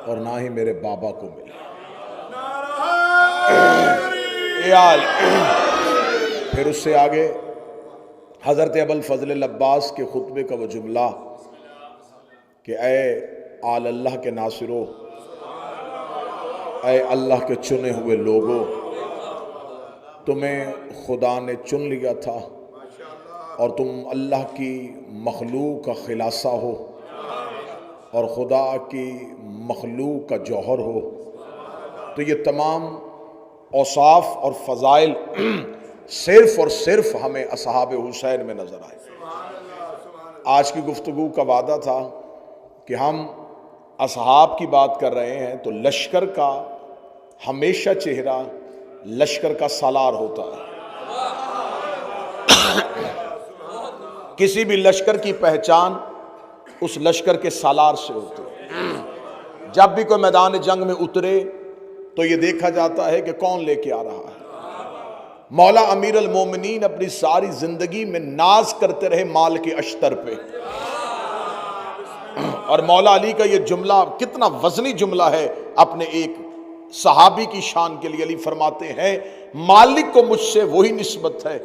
और ना ही मेरे बाबा को मिले। फिर उससे आगे हज़रत अबुल फजल अब्बास के खुतबे का वो जुमला कि ए आल अल्लाह के नासिरो, ए अल्लाह के चुने हुए लोगों, तुम्हें खुदा ने चुन लिया था और तुम अल्लाह की मखलूक का खिलासा हो और खुदा की मखलूक का जौहर हो। तो ये तमाम औसाफ और फ़ज़ाइल सिर्फ़ और सिर्फ हमें असहाब हुसैन में नज़र आए। आज की गुफ्तगू का वादा था कि हम असहाब की बात कर रहे हैं, तो लश्कर का हमेशा चेहरा लश्कर का सालार होता है। किसी भी लश्कर की पहचान उस लश्कर के सालार से होती है। जब भी कोई मैदान जंग में उतरे तो ये देखा जाता है कि कौन लेके आ रहा है। मौला अमीर अल मोमिनीन अपनी सारी जिंदगी में नाज करते रहे माल के अश्तर पे, और मौला अली का ये जुमला कितना वजनी जुमला है अपने एक सहाबी की शान के लिए। अली फरमाते हैं, मालिक को मुझसे वही निस्बत है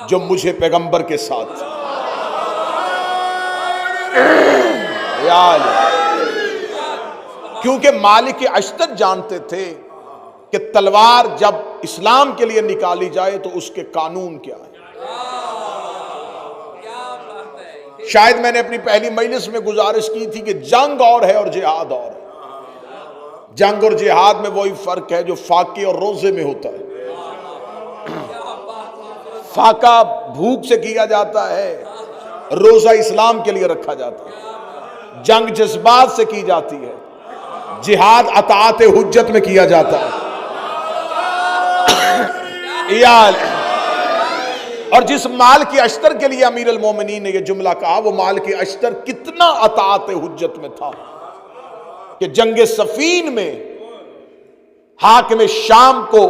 जो मुझे पैगंबर के साथ। क्योंकि मालिक के अश्तर जानते थे कि तलवार जब इस्लाम के लिए निकाली जाए तो उसके कानून क्या है। शायद मैंने अपनी पहली मजलिस में गुजारिश की थी कि जंग और है और जिहाद और है। जंग और जिहाद में वही फर्क है जो फाके और रोजे में होता है। फाका भूख से किया जाता है, रोजा इस्लाम के लिए रखा जाता है। जंग जज्बात से की जाती है, जिहाद अताअत हुज्जत में किया जाता है। और जिस माल के अश्तर के लिए अमीर अल मोमिनीन ने यह जुमला कहा, वो माल के अश्तर कितना अताअत हुज्जत में था कि जंगे सफीन में हाकिम शाम को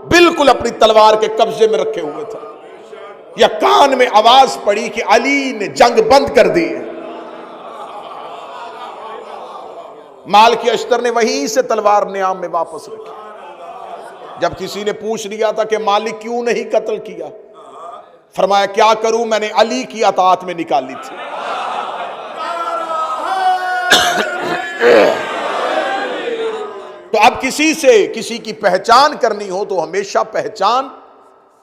बिल्कुल अपनी तलवार के कब्जे में रखे हुए था, या कान में आवाज पड़ी कि अली ने जंग बंद कर दी। माल के अश्तर ने वहीं से तलवार नियाम में वापस रखी। जब किसी ने पूछ लिया था कि मालिक क्यों नहीं कत्ल किया, फरमाया क्या करूं, मैंने अली की अताअत में निकाली थी। तो अब किसी से किसी की पहचान करनी हो तो हमेशा पहचान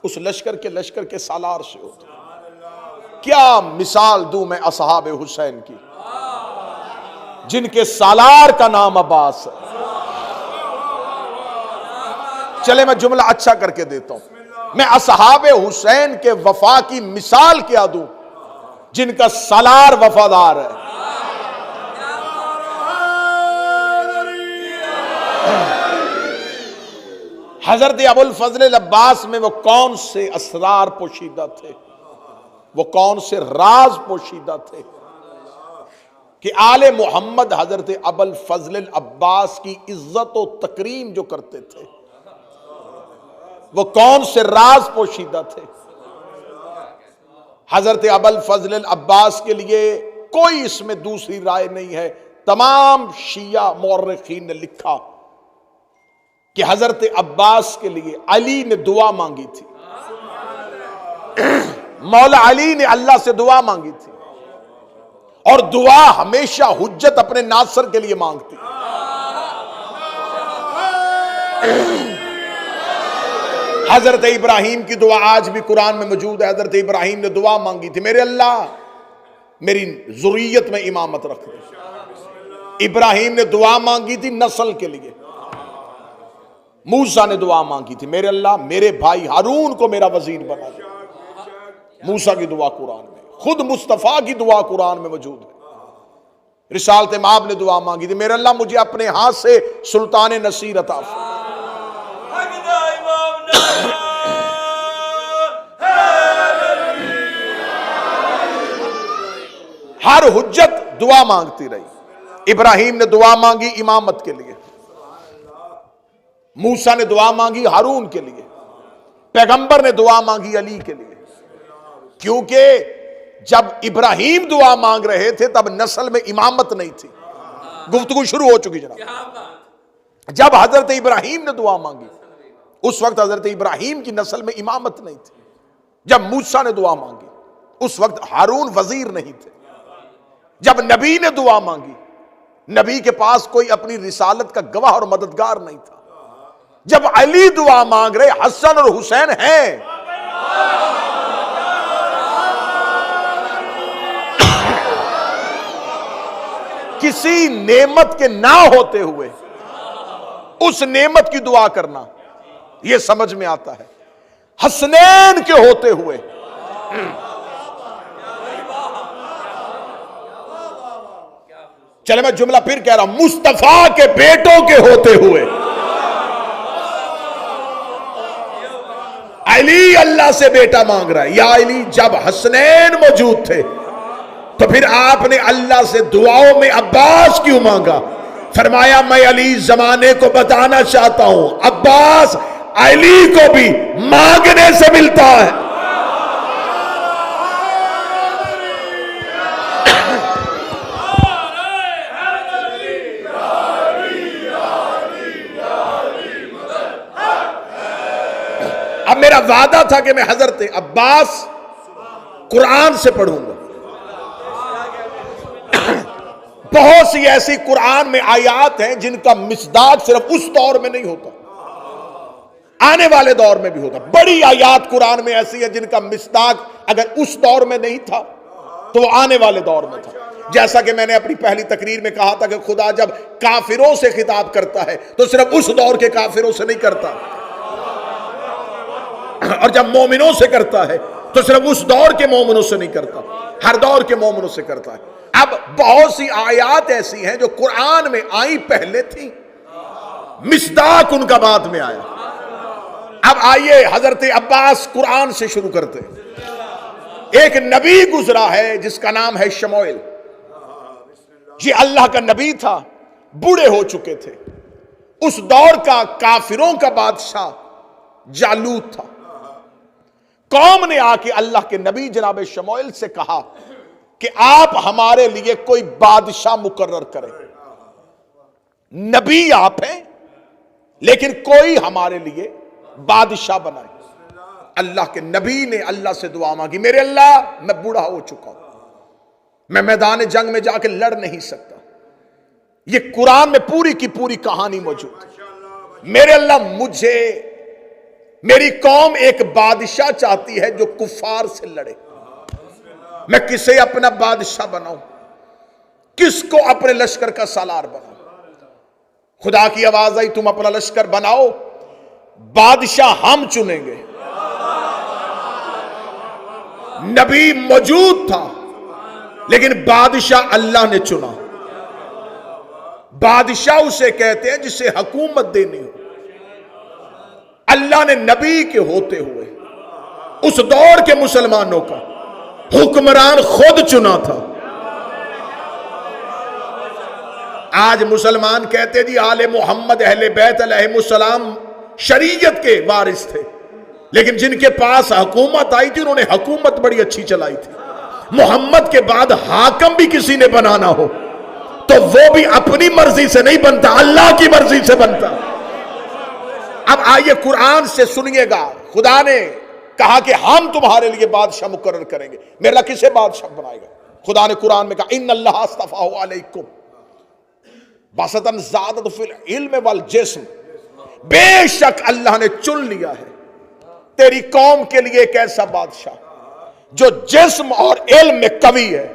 उस लश्कर के सालार से होती है। क्या मिसाल दूं मैं असहाब हुसैन की, जिनके सालार का नाम अब्बास है। चले मैं जुमला अच्छा करके देता हूं। मैं असहाब हुसैन के वफा की मिसाल क्या दूं, जिनका सालार वफादार है। हजरत अबुल फजल अब्बास में वो कौन से असरार पोशीदा थे, वो कौन से राज पोशीदा थे कि आले मोहम्मद हजरत अबुल फजल अब्बास की इज्जत और तकरीम जो करते थे, वो कौन से राज पोशीदा थे। हजरत अबुल फजल अब्बास के लिए कोई इसमें दूसरी राय नहीं है। तमाम शिया मौर्रिखीन ने लिखा कि हजरत अब्बास के लिए अली ने दुआ मांगी थी, मौला अली ने अल्लाह से दुआ मांगी थी, और दुआ हमेशा हुज्जत अपने नासर के लिए मांगती। हजरत इब्राहिम की दुआ आज भी कुरान में मौजूद है। हजरत इब्राहिम ने दुआ मांगी थी, मेरे अल्लाह मेरी जुर्रियत में इमामत रख दे। इब्राहिम ने दुआ मांगी थी नस्ल के लिए। मूसा ने दुआ मांगी थी, मेरे अल्लाह मेरे भाई हारून को मेरा वजीर बना दे। मूसा की दुआ कुरान में, खुद मुस्तफा की दुआ कुरान में मौजूद है। रिसालत माब ने दुआ मांगी थी, मेरे अल्लाह मुझे अपने हाथ से सुल्तान नसीर अता फरमा। हर हुज्जत दुआ मांगती रही। इब्राहिम ने दुआ मांगी इमामत के लिए, मूसा ने दुआ मांगी हारून के लिए, पैगंबर ने दुआ मांगी अली के लिए। क्योंकि जब इब्राहिम दुआ मांग रहे थे तब नस्ल में इमामत नहीं थी। गुफ्तगू शुरू हो चुकी जनाब। जब हजरत इब्राहिम ने दुआ मांगी, उस वक्त हजरत इब्राहिम की नस्ल में इमामत नहीं थी। जब मूसा ने दुआ मांगी, उस वक्त हारून वजीर नहीं थे। जब नबी ने दुआ मांगी, नबी के पास कोई अपनी रिसालत का गवाह और मददगार नहीं था। जब अली दुआ मांग रहे, हसन और हुसैन हैं। किसी नेमत के ना होते हुए उस नेमत की दुआ करना, यह समझ में आता है। हसनैन के होते हुए, चले मैं जुमला फिर कह रहा हूं, मुस्तफा के बेटों के होते हुए अली अल्लाह से बेटा मांग रहा है। या अली, जब हसनैन मौजूद थे तो फिर आपने अल्लाह से दुआओं में अब्बास क्यों मांगा? फरमाया मैं अली जमाने को बताना चाहता हूं, अब्बास अली को भी मांगने से मिलता है। अब मेरा वादा था कि मैं हजरत अब्बास कुरान से पढ़ूंगा। बहुत सी ऐसी कुरान में आयात हैं जिनका मिसदाक सिर्फ उस दौर में नहीं होता, आने वाले दौर में भी होता। बड़ी आयात कुरान में ऐसी है जिनका मिसदाक अगर उस दौर में नहीं था तो वो आने वाले दौर में था। जैसा कि मैंने अपनी पहली तकरीर में कहा था कि खुदा जब काफिरों से खिताब करता है तो सिर्फ उस दौर के काफिरों से नहीं करता, और जब मोमिनों से करता है तो सिर्फ उस दौर के मोमिनों से नहीं करता, हर दौर के मोमिनों से करता है। अब बहुत सी आयात ऐसी हैं जो कुरान में आई पहले थी, मिसदाक उनका बाद में आया। अब आइए हजरत अब्बास कुरान से शुरू करते हैं। एक नबी गुजरा है जिसका नाम है शमूएल। ये अल्लाह का नबी था, बूढ़े हो चुके थे। उस दौर का काफिरों का बादशाह जालूत था। कौम ने आके अल्लाह के नबी जनाब शमूएल से कहा कि आप हमारे लिए कोई बादशाह मुकर्रर करें। नबी आप हैं, लेकिन कोई हमारे लिए बादशाह बनाए। अल्लाह के नबी ने अल्लाह से दुआ मांगी, मेरे अल्लाह, मैं बूढ़ा हो चुका हूं, मैं मैदान जंग में जाके लड़ नहीं सकता। ये कुरान में पूरी की पूरी कहानी मौजूद है। मेरे अल्लाह, मुझे, मेरी कौम एक बादशाह चाहती है जो कुफार से लड़े। मैं किसे अपना बादशाह बनाऊं, किसको अपने लश्कर का सालार बनाऊं? खुदा की आवाज आई, तुम अपना लश्कर बनाओ, बादशाह हम चुनेंगे। नबी मौजूद था, लेकिन बादशाह अल्लाह ने चुना। बादशाह उसे कहते हैं जिसे हुकूमत देनी हो। अल्लाह ने नबी के होते हुए उस दौर के मुसलमानों का हुक्मरान खुद चुना था। आज मुसलमान कहते जी आले मोहम्मद अहले बैत अलैहिमुस्सलाम शरीयत के वारिस थे, लेकिन जिनके पास हुकूमत आई थी उन्होंने हुकूमत बड़ी अच्छी चलाई थी। मोहम्मद के बाद हाकम भी किसी ने बनाना हो तो वो भी अपनी मर्जी से नहीं बनता, अल्लाह की मर्जी से बनता। अब आइए कुरान से सुनिएगा, खुदा ने कहा कि हम तुम्हारे लिए बादशाह मुकर्रर करेंगे। मेरे अल्लाह किसे बादशाह बनाएगा? खुदा ने कुरान में कहा, इन्नल्लाह अस्तफ़ाहु अलैकुम बसतन ज़ादत फिल इल्म वल जिस्म, बेशक अल्लाह ने चुन लिया है तेरी कौम के लिए एक ऐसा बादशाह जो जिस्म और इल्म में कवी है।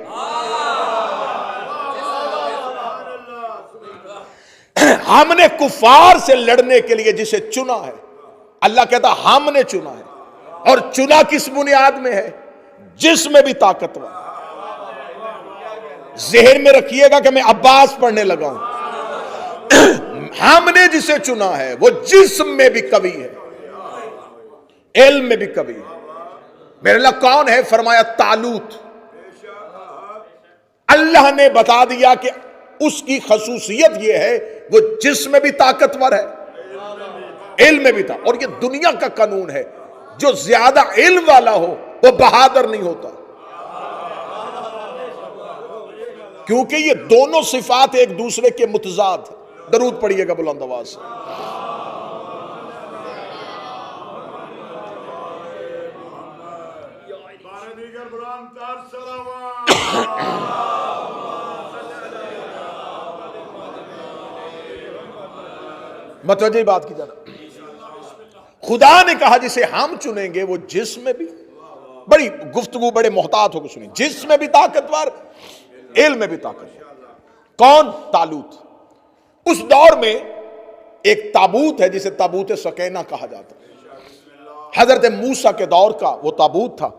हमने कुफार से लड़ने के लिए जिसे चुना है, अल्लाह कहता हमने चुना है। और चुना किस बुनियाद में है? जिसमें भी ताकतवर। ज़हन में रखिएगा कि मैं अब्बास पढ़ने लगा हूं। हमने जिसे चुना है वो जिस्म में भी कवि है, इल्म में भी कवि है। मेरे अल्लाह कौन है? फरमाया तालूत। अल्लाह ने बता दिया कि उसकी खसूसियत यह है वो जिस्म में भी ताकतवर है, इल्म में भी था। और ये दुनिया का कानून है, जो ज्यादा इल्म वाला हो वो बहादुर नहीं होता। क्योंकि ये दोनों सिफात एक दूसरे के मुतजाद है। दरूद पढ़िएगा बुलंद आवाज से। मतवज्जो बात की जाना, खुदा ने कहा जिसे हम चुनेंगे वो जिस्म भी, बड़ी गुफ्तगू बड़े मोहतात होकर सुनी, जिस्म भी ताकतवर, इल्म में भी ताकतवर। कौन? तालूत। उस दौर में एक ताबूत है जिसे ताबूत सकीना कहा जाता है। हजरत मूसा के दौर का वो ताबूत था।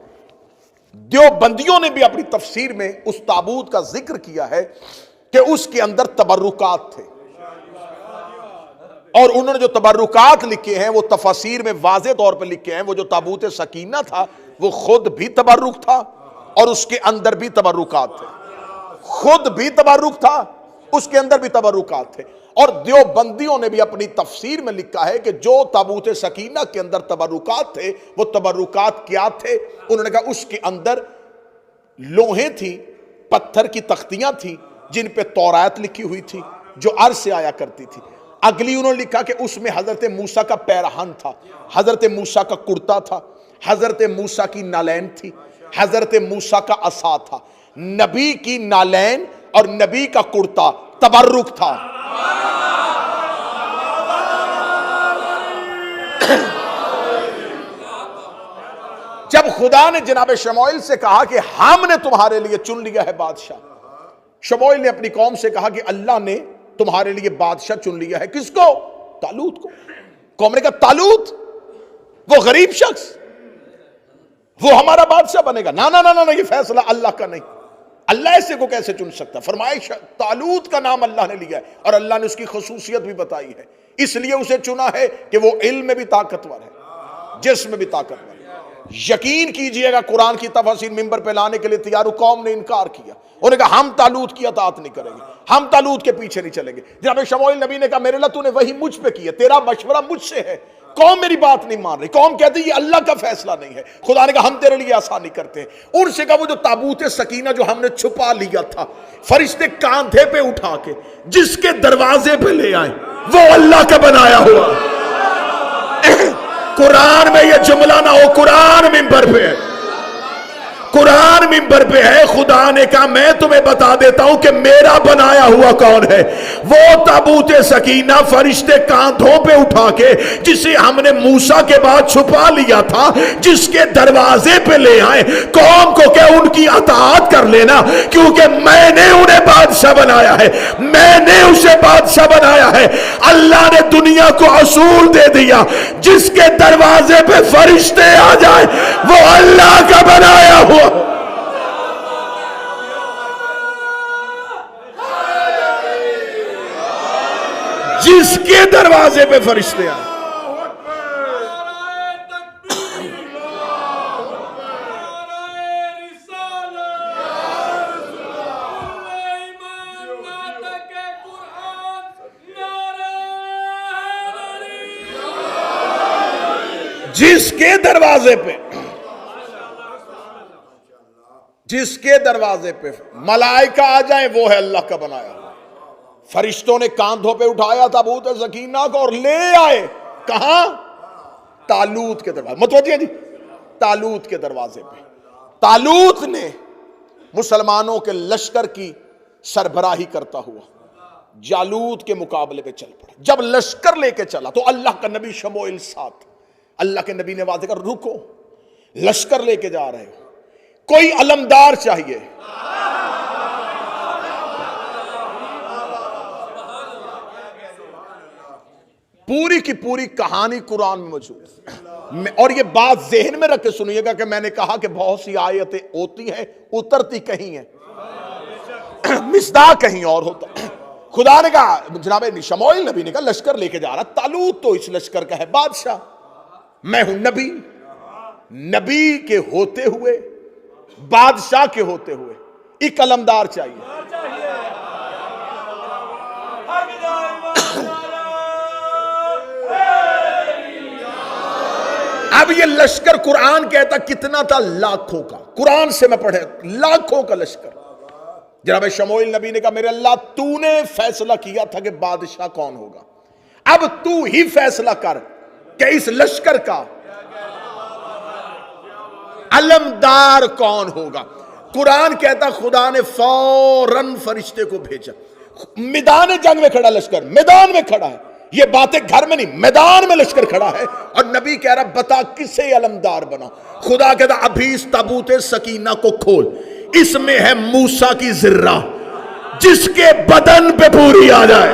देवबंदियों ने भी अपनी तफसीर में उस ताबूत का जिक्र किया है कि उसके अंदर तबर्रुकात थे, और उन्होंने जो तबर्रुकात लिखे हैं वो तफसीर में वाज़े तौर पर लिखे हैं। वो जो ताबूत सकीना था वो खुद भी तबर्रुक था और उसके अंदर भी तबर्रुकात थे। खुद भी तबर्रुक था, उसके अंदर भी तबर्रुकात थे। और देवबंदियों ने भी अपनी तफसीर में लिखा है कि जो ताबूत सकीना के अंदर तबर्रुकात थे वो तबर्रुकात क्या थे। उन्होंने कहा उसके अंदर लोहे थी, पत्थर की तख्तियां थी जिन पे तौरात लिखी हुई थी जो अर्ज से आया करती थी। अगली उन्होंने लिखा कि उसमें हजरत मूसा का पैरहन था, हजरत मूसा का कुर्ता था, हजरत मूसा की नालैन थी, हजरत मूसा का असा था। नबी की नालैन और नबी का कुर्ता तबर्रुक था। जब खुदा ने जनाब शमूएल से कहा कि हमने तुम्हारे लिए चुन लिया है बादशाह, शमूएल ने अपनी कौम से कहा कि अल्लाह ने तुम्हारे लिए बादशाह चुन लिया है। किसको? तालूत को। कौम ने कहा तालूत वो गरीब शख्स, वो हमारा बादशाह बनेगा? ना ना ना ना, ये फैसला अल्लाह का नहीं। अल्लाह ऐसे को कैसे चुन सकता? फरमाइश तालूत का नाम अल्लाह ने लिया है और अल्लाह ने उसकी खसूसियत भी बताई है, इसलिए उसे चुना है कि वो इल्म में भी ताकतवर है, जिस्म में भी ताकतवर है। यकीन कीजिएगा कुरान की तफसीर मिंबर पे लाने के लिए तैयार कौम ने इनकार किया। उन्होंने कहा हम तालूत की अतात नहीं करेंगे, हम तालूत के पीछे नहीं चलेंगे। जनाब शमूएल नबी ने कहा मेरे अल्लाह तूने वही मुझ पे किया, तेरा मशवरा मुझसे है। कौम मेरी बात नहीं मान रही, कौम कहती है ये अल्लाह का फैसला नहीं है। खुदा ने कहा हम तेरे लिए आसानी करते हैं। उनसे कहा वो जो ताबूत सकीना जो हमने छुपा लिया था, फरिश्ते कांधे पे उठा के जिसके दरवाजे पे ले आए वो अल्लाह का बनाया हुआ। कुरान में ये जुमला ना हो, कुरान मिंबर पे है, कुरान मिंबर पे है। खुदा ने कहा मैं तुम्हें बता देता हूं कि मेरा बनाया हुआ कौन है। वो ताबूत सकीना फरिश्ते कांधों पे उठा के जिसे हमने मूसा के बाद छुपा लिया था, जिसके दरवाजे पे ले आए। कौम को क्या उनकी अताअत कर लेना, क्योंकि मैंने उन्हें बादशाह बनाया है, मैंने उसे बादशाह बनाया है। अल्लाह ने दुनिया को असूल दे दिया, जिसके दरवाजे पे फरिश्ते आ जाए वो अल्लाह का बनाया हुआ। जिसके दरवाजे पे फरिश्ते आए। जिसके दरवाजे पे, जिसके दरवाजे पे मलाइका आ जाए वो है अल्लाह का बनाया। फरिश्तों ने कांधों पे उठाया ताबूत सकीना को और ले आए कहां? तालूत के दरवाजे। मतवज्जो जी, तालूत के दरवाजे पे। तालूत ने मुसलमानों के लश्कर की सरबराही करता हुआ जालूत के मुकाबले पे चल पड़ा। जब लश्कर लेके चला तो अल्लाह का नबी शमूएल साथ, अल्लाह के नबी ने वादे कर रुको, लश्कर लेके जा रहे हो, कोई अलमदार चाहिए। पूरी की पूरी कहानी कुरान में मौजूद है। और ये बात ज़हन में रख के सुनिएगा कि मैंने कहा कि बहुत सी आयतें होती हैं उतरती कहीं है, मिसदाक कहीं और होता। खुदा ने कहा, जनाब शमूएल नबी ने कहा लश्कर लेके जा रहा, तालूत तो इस लश्कर का है बादशाह, मैं हूं नबी। नबी के होते हुए, बादशाह के होते हुए एक अलमदार चाहिए। अब ये लश्कर कुरान कहता कितना था? लाखों का। कुरान से मैं पढ़े, लाखों का लश्कर। जनाब शमूएल नबी ने कहा मेरे अल्लाह तूने फैसला किया था कि बादशाह कौन होगा, अब तू ही फैसला कर कि इस लश्कर का अलमदार कौन होगा। कुरान कहता खुदा ने फौरन फरिश्ते को भेजा। मैदान जंग में खड़ा लश्कर, मैदान में खड़ा है, ये बातें घर में नहीं, मैदान में लश्कर खड़ा है और नबी कह रहा बता किसे अलमदार बना। खुदा कहता अभी इस ताबूत सकीना को खोल, इसमें है मूसा की जिर्रा जिसके बदन पे पूरी आ जाए।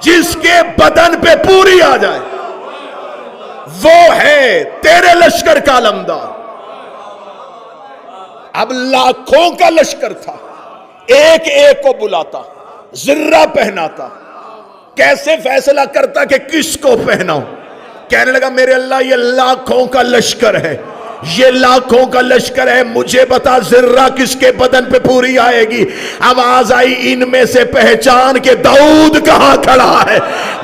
जिसके बदन पे पूरी आ जाए वो है तेरे लश्कर का अलमदार। अब लाखों का लश्कर था, एक एक को बुलाता, जिर्रा पहनाता, कैसे फैसला करता कि किसको पहनाऊं। कहने लगा मेरे अल्लाह ये लाखों का लश्कर है, ये लाखों का लश्कर है, मुझे बता जिर्रा किसके बदन पे पूरी आएगी। आवाज आई इनमें से पहचान के दाऊद कहां खड़ा है।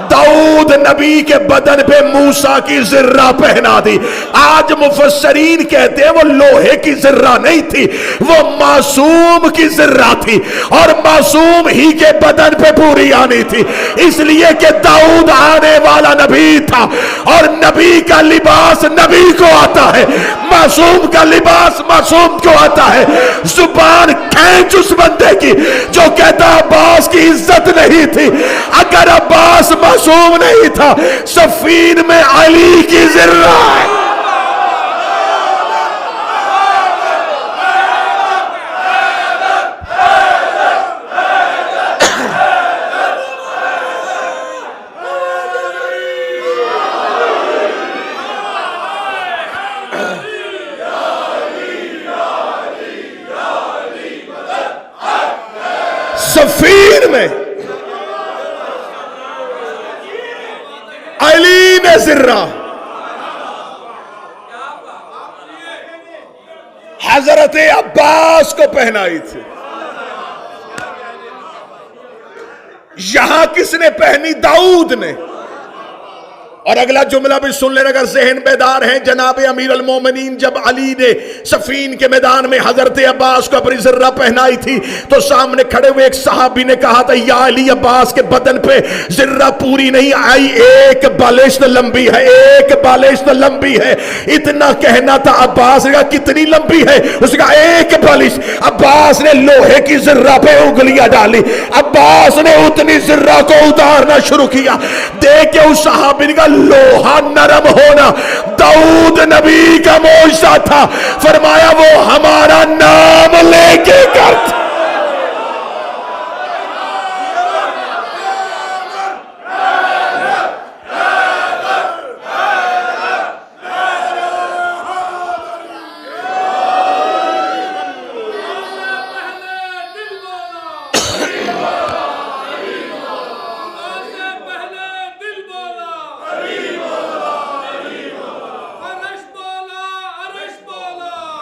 दाऊद नबी के बदन पे मूसा की जिर्रा पहना दी। आज मुफस्सरीन कहते हैं वो लोहे की जिर्रा नहीं थी, वो मासूम की जिर्रा थी और मासूम ही के बदन पे पूरी आनी थी, इसलिए कि दाऊद आने वाला नबी था और नबी का लिबास नबी को आता है, मासूम का लिबास मासूम को आता है। जुबान खींच उस बंदे की जो कहता अब्बास की इज्जत नहीं थी। अगर अब्बास मासूम नहीं था, सफीन में अली की जिर्रा है। सफीन में अली ने जिर्रा हजरत अब्बास को पहनाई थी। यहां किसने पहनी? दाऊद ने। और अगला जुमला भी सुन लेना अगर जहन बेदार है। जनाब अमीर अल मोमिनीन जब अली ने सफीन के मैदान में हजरत अब्बास को अपनी जिर्रा पहनाई थी तो सामने खड़े हुए एक सहाबी ने कहा था या अली अब्बास के बदन पे जिर्रा पूरी नहीं आई, एक बालिश लंबी है, एक बालिश लंबी है। इतना कहना था। अब्बास ने कहा कितनी लंबी है? उसने कहा एक बालिश। अब्बास ने लोहे की जिर्रा पे उंगलियां डाली, अब्बास ने उतनी जिर्रा को उतारना शुरू किया। देख के उस सहाबी ने कहा लोहा नरम होना दाऊद नबी का मौजज़ा था। फरमाया वो हमारा नाम लेके करता।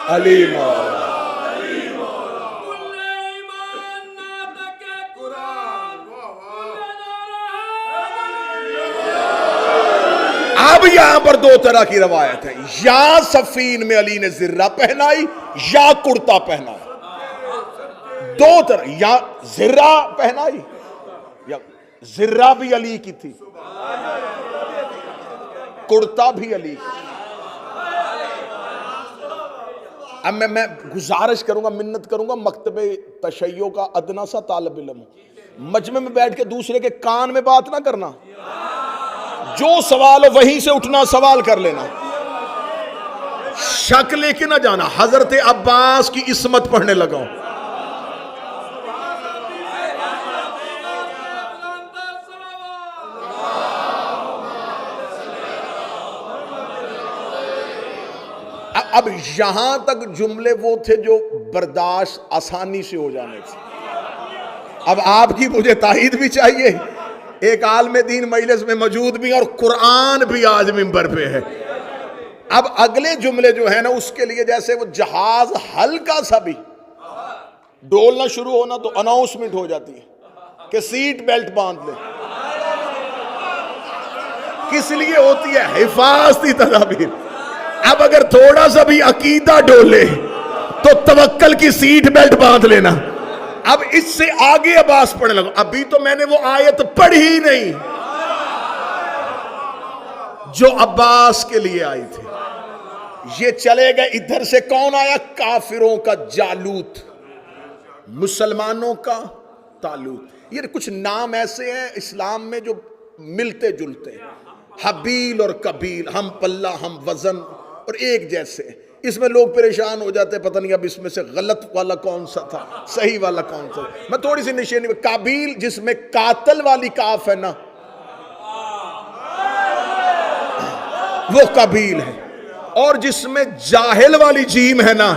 अली अब यहां पर दो तरह की रवायत है, या सफीन में अली ने जिर्रा पहनाई या कुर्ता पहनाया। दो तरह, या जिर्रा पहनाई या जिर्रा भी अली की थी, कुर्ता भी अली की। अब मैं गुजारिश करूंगा, मिन्नत करूंगा, मकतबे तशय्यो का अदना सा तालिब इल्म, मजमे में बैठ के दूसरे के कान में बात ना करना। जो सवाल हो वहीं से उठना, सवाल कर लेना, शक लेके ना जाना। हजरत अब्बास की इस्मत पढ़ने लगा हूं। अब यहां तक जुमले वो थे जो बर्दाश्त आसानी से हो जाने थे। अब आपकी मुझे ताईद भी चाहिए, एक आलम दीन मजलिस में मौजूद भी और कुरान भी आज मिंबर पे है। अब अगले जुमले जो है ना उसके लिए जैसे वो जहाज हल्का सा भी डोलना शुरू होना तो अनाउंसमेंट हो जाती है कि सीट बेल्ट बांध ले। किस लिए होती है? हिफाजती तदाबीर। अब अगर थोड़ा सा भी अकीदा डोले तो तवक्कल की सीट बेल्ट बांध लेना। अब इससे आगे अब्बास पढ़ने लगा। अभी तो मैंने वो आयत पढ़ी ही नहीं जो अब्बास के लिए आई थी। ये चले गए, इधर से कौन आया? काफिरों का जालूत, मुसलमानों का तालूत। ये कुछ नाम ऐसे हैं इस्लाम में जो मिलते जुलते हैं। हबील और कबील, हम पल्ला हम वजन और एक जैसे। इसमें लोग परेशान हो जाते, पता नहीं अब इसमें से गलत वाला कौन सा था, सही वाला कौन सा। मैं थोड़ी सी निशानी, काबिल जिसमें कातल वाली काफ है ना, वो कबील है, और जिसमें जाहिल वाली जीम है ना,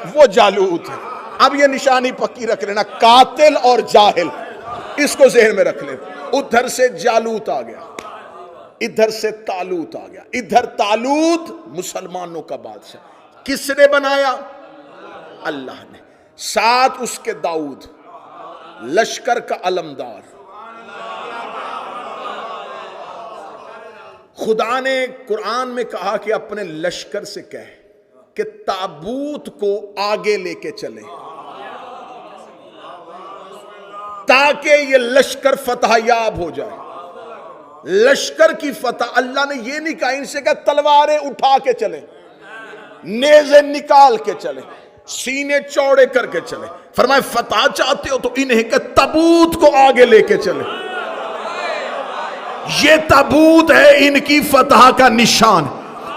वो जालूत है। अब ये निशानी पक्की रख लेना, कातिल और जाहिल, इसको ज़हन में रख ले। उधर से जालूत आ गया, इधर से तालूत आ गया। इधर तालूत मुसलमानों का बादशाह, किसने बनाया? अल्लाह ने। साथ उसके दाऊद, लश्कर का अलमदार। खुदा ने कुरान में कहा कि अपने लश्कर से कहे कि ताबूत को आगे लेके चले ताकि ये लश्कर फतहयाब हो जाए। लश्कर की फतह, अल्लाह ने ये नहीं कहा इनसे कहा तलवारें उठा के चले, नेज़े निकाल के चले, सीने चौड़े करके चले। फरमाए फतह चाहते हो तो इन्हें के ताबूत को आगे लेके चले। ये ताबूत है इनकी फतह का निशान।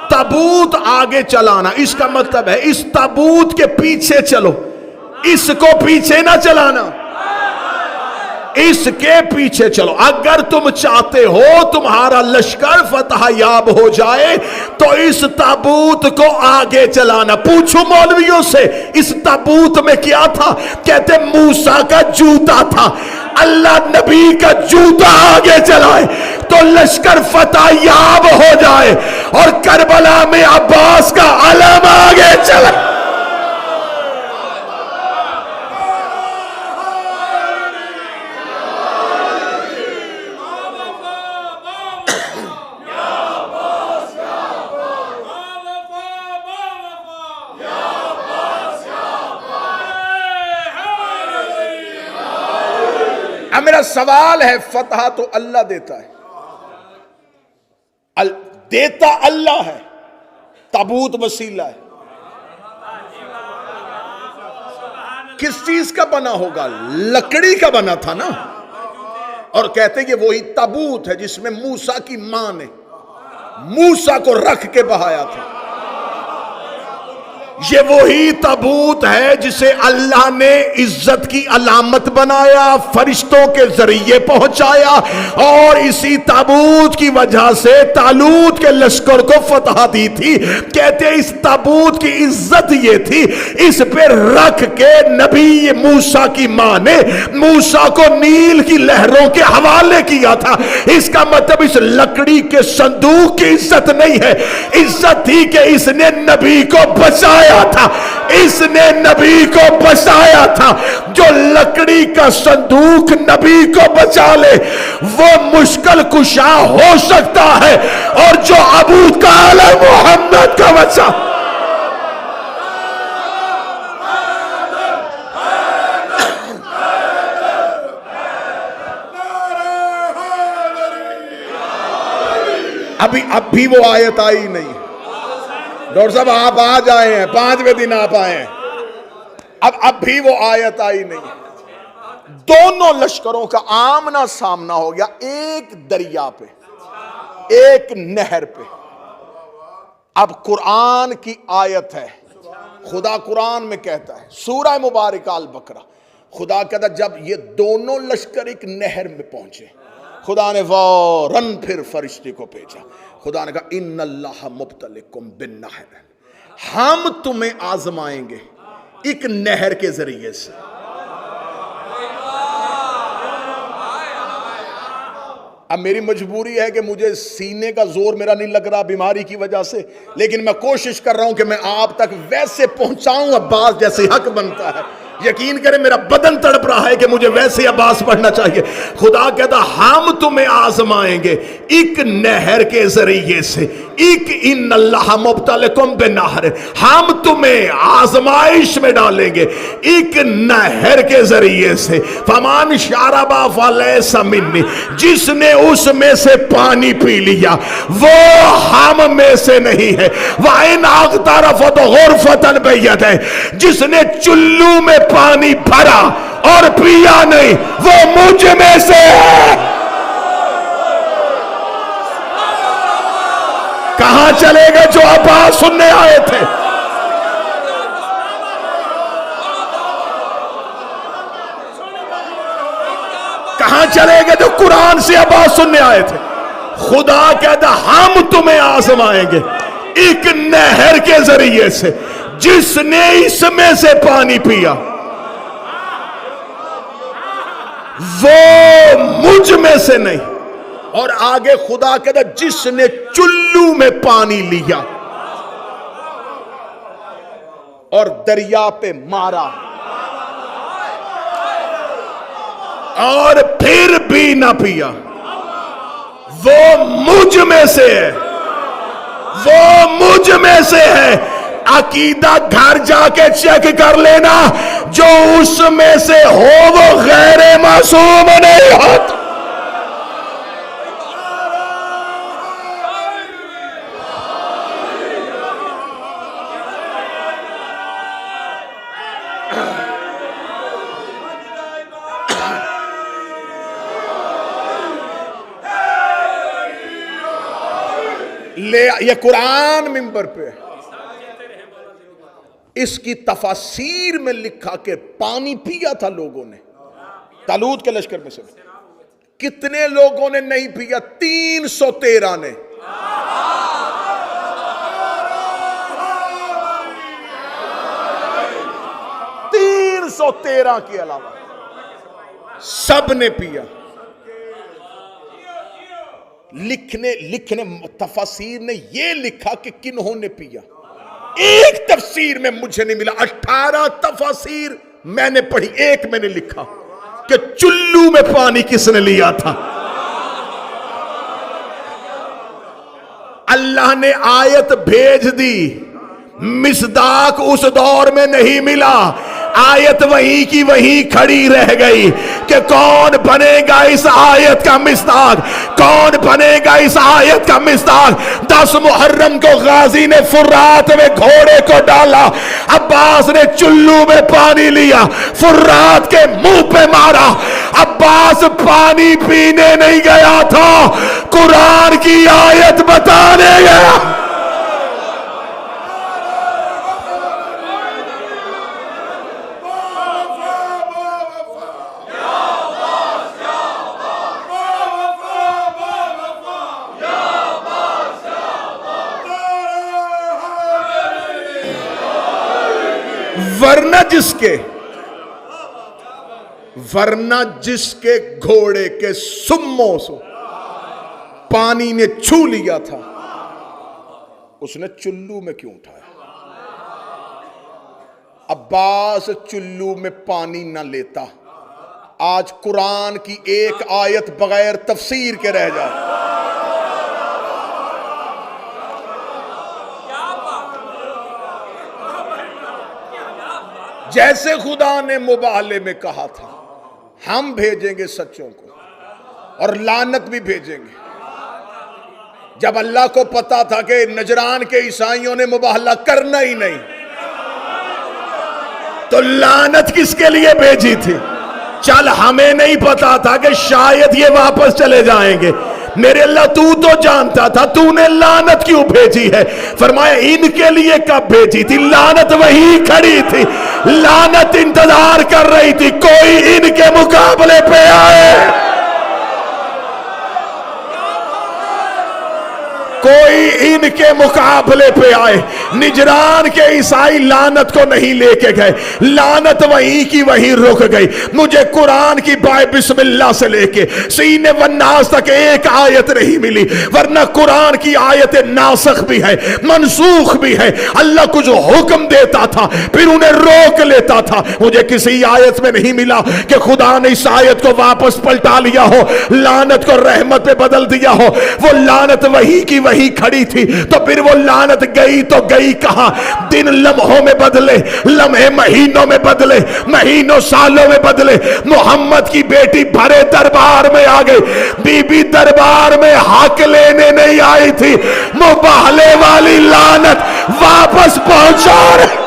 ताबूत आगे चलाना, इसका मतलब है इस ताबूत के पीछे चलो, इसको पीछे ना चलाना, इसके पीछे चलो। अगर तुम चाहते हो तुम्हारा लश्कर फतह याब हो जाए तो इस ताबूत को आगे चलाना। पूछो मौलवियों से, इस ताबूत में क्या था? कहते मूसा का जूता था। अल्लाह नबी का जूता आगे चलाए तो लश्कर फतह याब हो जाए, और करबला में अब्बास का अलम आगे चला। अब मेरा सवाल है, फतह तो अल्लाह देता है, देता अल्लाह है, ताबूत वसीला है। किस चीज का बना होगा? लकड़ी का बना था ना। और कहते कि वही ताबूत है जिसमें मूसा की मां ने मूसा को रख के बहाया था। ये वही ताबूत है जिसे अल्लाह ने इज्जत की अलामत बनाया, फरिश्तों के जरिए पहुंचाया, और इसी ताबूत की वजह से तालूत के लश्कर को फतह दी थी। कहते इस ताबूत की इज्जत ये थी, इस पे रख के नबी मूसा की मां ने मूसा को नील की लहरों के हवाले किया था। इसका मतलब इस लकड़ी के संदूक की इज्जत नहीं है, इज्जत थी कि इसने नबी को बचाया था, इसने नबी को बचाया था। जो लकड़ी का संदूक नबी को बचा ले वो मुश्किल कुशा हो सकता है, और जो अबू तालिब मोहम्मद का बच्चा। अभी वो आयत आई नहीं। डॉक्टर साहब आप आ जाए हैं, 5वें दिन आप आए हैं, अब भी वो आयत आई नहीं। दोनों लश्करों का आमना सामना हो गया, एक दरिया पे, एक नहर पे। अब कुरान की आयत है, खुदा कुरान में कहता है, सूरह मुबारक अल बकरा, खुदा कहता जब ये दोनों लश्कर एक नहर में पहुंचे, खुदा ने फौरन फिर फरिश्ते को भेजा। खुदा ने कहा इन्नल्लाह मुब्तलिकुम बिन्नहर, हम तुम्हें आजमाएंगे एक नहर के जरिए से। अब मेरी मजबूरी है कि मुझे सीने का जोर मेरा नहीं लग रहा बीमारी की वजह से, लेकिन मैं कोशिश कर रहा हूं कि मैं आप तक वैसे पहुंचाऊं अब्बास जैसे हक बनता है। यकीन करें मेरा बदन तड़प रहा है कि मुझे वैसे अब्बास पढ़ना चाहिए। खुदा कहता हम तुम्हें आजमाएंगे एक नहर के जरिए से। इक इन अल्लाह मुब्तलिकुम बिन्नहर, हम तुम्हें आजमाइश में डालेंगे एक नहर के जरिए से। फमान शारबा फलैसा मिन्नी, जिसने उसमें से पानी पी लिया वो हम में से नहीं है। वाइन अगतरफत गुरफतन बियदिही, जिसने चुल्लू में पानी भरा और पिया नहीं वो मुझ में से है। कहां चले गए जो आवाज सुनने आए थे? कहां चले गए जो कुरान से आवाज सुनने आए थे? खुदा कहता हम तुम्हें आजमाएंगे एक नहर के जरिए से, जिसने इसमें से पानी पिया वो मुझ में से नहीं। और आगे खुदा कहता जिसने चुल्लू में पानी लिया और दरिया पे मारा और फिर भी ना पिया वो मुझ में से है, वो मुझ में से है। अकीदा घर जाके चेक कर लेना, जो उसमें से हो वो गैर मासूम नहीं होता। ले ये कुरान मिंबर पे है, इसकी तफसीर में लिखा कि पानी पिया था लोगों ने, तालूत के लश्कर में से। कितने लोगों ने नहीं पिया? 313 ने। तेरह के अलावा सब ने पिया। लिखने तफसीर ने यह लिखा कि किन्होंने पिया। एक तफसीर में मुझे नहीं मिला, 18 तफसीर मैंने पढ़ी, एक मैंने लिखा कि चुल्लू में पानी किसने लिया था। अल्लाह ने आयत भेज दी, मिसदाक उस दौर में नहीं मिला, आयत वहीं की वहीं खड़ी रह गई कि कौन बनेगा इस आयत का मिसदाक, कौन बनेगा इस आयत का मिसदाक। 10 मुहर्रम को गाजी ने फुर्रात में घोड़े को डाला, अब्बास ने चुल्लू में पानी लिया, फुर्रात के मुंह पे मारा। अब्बास पानी पीने नहीं गया था, कुरान की आयत बताने गया। वरना जिसके घोड़े के सुम्मों से पानी ने छू लिया था, उसने चुल्लू में क्यों उठाया? अब्बास चुल्लू में पानी ना लेता, आज कुरान की एक आयत बगैर तफसीर के रह जाए। जैसे खुदा ने मुबाले में कहा था हम भेजेंगे सच्चों को और लानत भी भेजेंगे। जब अल्लाह को पता था कि नजरान के ईसाइयों ने मुबाहला करना ही नहीं, तो लानत किसके लिए भेजी थी? चल हमें नहीं पता था कि शायद ये वापस चले जाएंगे। मेरे अल्लाह तू तो जानता था, तूने लानत क्यों भेजी है? फरमाया इनके लिए कब भेजी थी? लानत वही खड़ी थी, लानत इंतजार कर रही थी कोई इनके मुकाबले पे आए, कोई इनके मुकाबले पे आए। निजरान के ईसाई लानत को नहीं लेके गए, लानत वहीं की वहीं रुक गई। मुझे कुरान की बाय बिस्मिल्लाह से लेके सीने वन्नास तक एक आयत नहीं मिली, वरना कुरान की आयत नासख भी है, मनसूख भी है। अल्लाह कुछ हुक्म देता था फिर उन्हें रोक लेता था। मुझे किसी आयत में नहीं मिला कि खुदा ने इस आयत को वापस पलटा लिया हो, लानत को रहमत पे बदल दिया हो। वो लानत वहीं की वहीं खड़ी थी। तो फिर वो लानत गई तो गई कहां? दिन लम्हों में बदले, लम्हे महीनों में बदले, महीनों सालों में बदले। मोहम्मद की बेटी भरे दरबार में आ गई। बीबी दरबार में हक लेने नहीं आई थी, मुबाहले वाली लानत वापस पहुंचा रहे।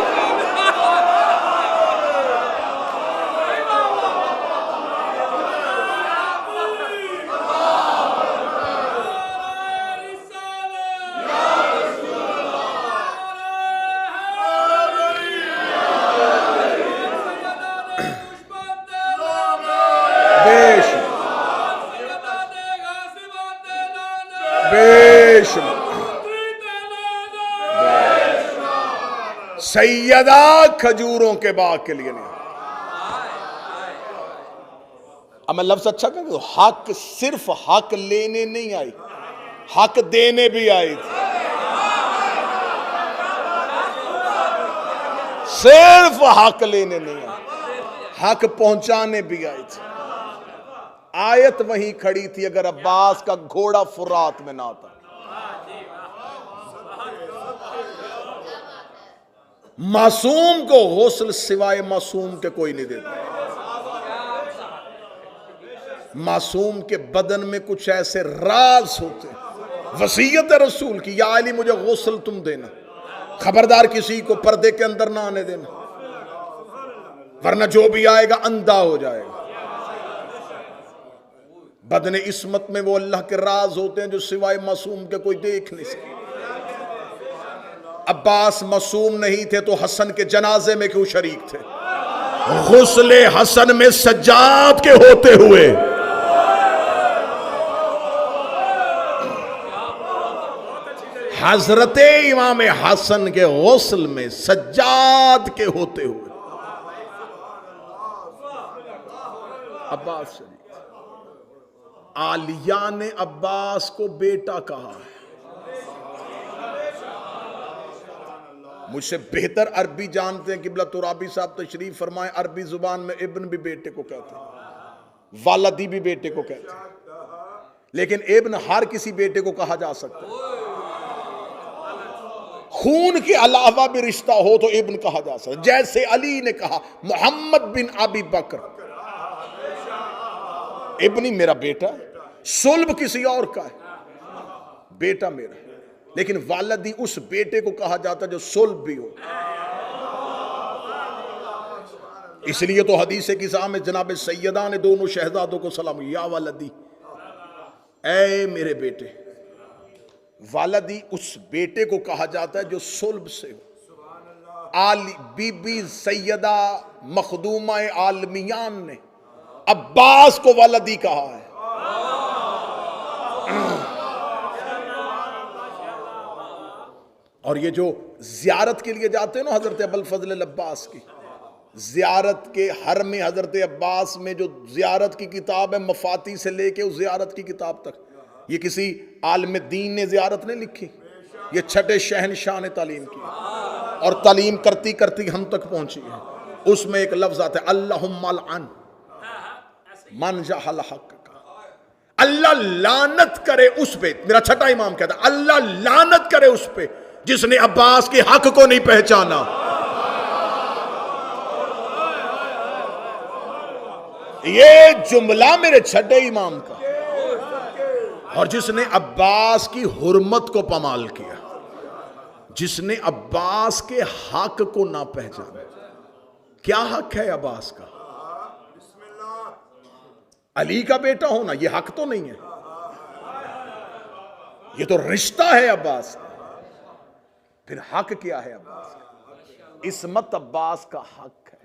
सैयदा खजूरों के बाग के लिए नहीं। अब मैं लफ्ज अच्छा कर दूं, हक सिर्फ हक लेने नहीं आई, हक देने भी आई थी। सिर्फ हक लेने नहीं आई, हक पहुंचाने भी आई थी। आयत वहीं खड़ी थी, अगर अब्बास का घोड़ा फुरात में ना आता। मासूम को गौसल सिवाय मासूम के कोई नहीं देता। मासूम के बदन में कुछ ऐसे राज होते हैं। वसीयत है रसूल की, या अली मुझे गौसल तुम देना, खबरदार किसी को पर्दे के अंदर ना आने देना, वरना जो भी आएगा अंधा हो जाएगा। बदन इस्मत में वो अल्लाह के राज होते हैं जो सिवाय मासूम के कोई देख नहीं सकता। अब्बास मासूम नहीं थे तो हसन के जनाजे में क्यों शरीक थे? गुस्ले हसन में सज्जाद के होते हुए हजरत इमाम हसन के गुस्ल में सज्जाद के होते हुए अब्बास शरीक। आलिया ने अब्बास को बेटा कहा है। मुझसे बेहतर अरबी जानते हैं किबला तुराबी साहब तशरीफ फरमाए। अरबी जुबान में इब्न भी बेटे को कहते हैं, वालदी भी बेटे को कहते हैं, लेकिन इब्न हर किसी बेटे को कहा जा सकता है। खून के अलावा भी रिश्ता हो तो इब्न कहा जा सकता है। जैसे अली ने कहा मोहम्मद बिन अबी बकर, इब्नी मेरा बेटा, सुल्ब किसी और का है, बेटा मेरा। लेकिन वालदी उस बेटे को कहा जाता जो सुल्ब भी हो। इसलिए तो हदीस किसा में जनाब सैयदा ने दोनों शहजादों को सलाम, या वालदी, ऐ मेरे बेटे। वालदी उस बेटे को कहा जाता है जो सुल्ब से हो। आली बीबी सैयदा मखदूमा आलमियान ने अब्बास को वालदी कहा है। और ये जो जियारत के लिए जाते हैं ना हजरत अबुल फजल अब्बास की, जियारत के हर में हजरत अब्बास में जो जियारत की किताब है, मफाती से लेके उस जियारत की किताब तक, ये किसी आलिम दीन ने जियारत नहीं लिखी, ये छठे शहनशाह ने तालीम की और तालीम करती करती हम तक पहुंची है। उसमें एक लफ्ज आता है अल्लाहुम्मा लअन मन जहल हक का। अल्लाह लानत करे उस पे, मेरा छठा इमाम कहता है अल्लाह लानत करे उस पे जिसने अब्बास के हक को नहीं पहचाना। ये जुमला मेरे छठे इमाम का। और जिसने अब्बास की हुर्मत को पमाल किया, जिसने अब्बास के हक को ना पहचाना। क्या हक है अब्बास का? अली का बेटा होना ये हक तो नहीं है, ये तो रिश्ता है अब्बास का। फिर हक क्या है अब्बास का? इस्मत अब्बास का हक है।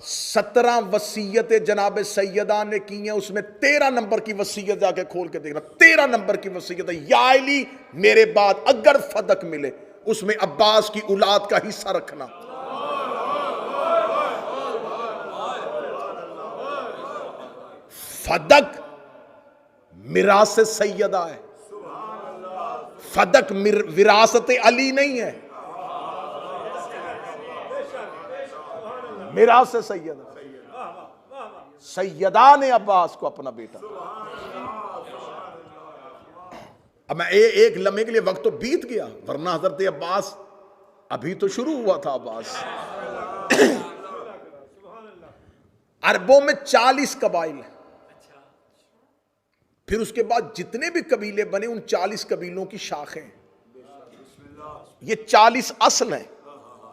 17 वसीयत जनाब सैयदा ने की हैं, उसमें 13 नंबर की वसीयत जाके खोल के देखना। 13 नंबर की वसीयत है, या अली मेरे बाद अगर फदक मिले उसमें अब्बास की औलाद का हिस्सा रखना। फदक मिरास सैयदा है, फदक विरासत अली नहीं है, मिरास सैयदा। सैयदा ने अब्बास को अपना बेटा। अब मैं एक लम्हे के लिए वक्त तो बीत गया, वरना हजरत अब्बास अभी तो शुरू हुआ था। अब्बास अरबों में 40 कबाइल हैं, फिर उसके बाद जितने भी कबीले बने उन 40 कबीलों की शाखें, ये 40 असल हैं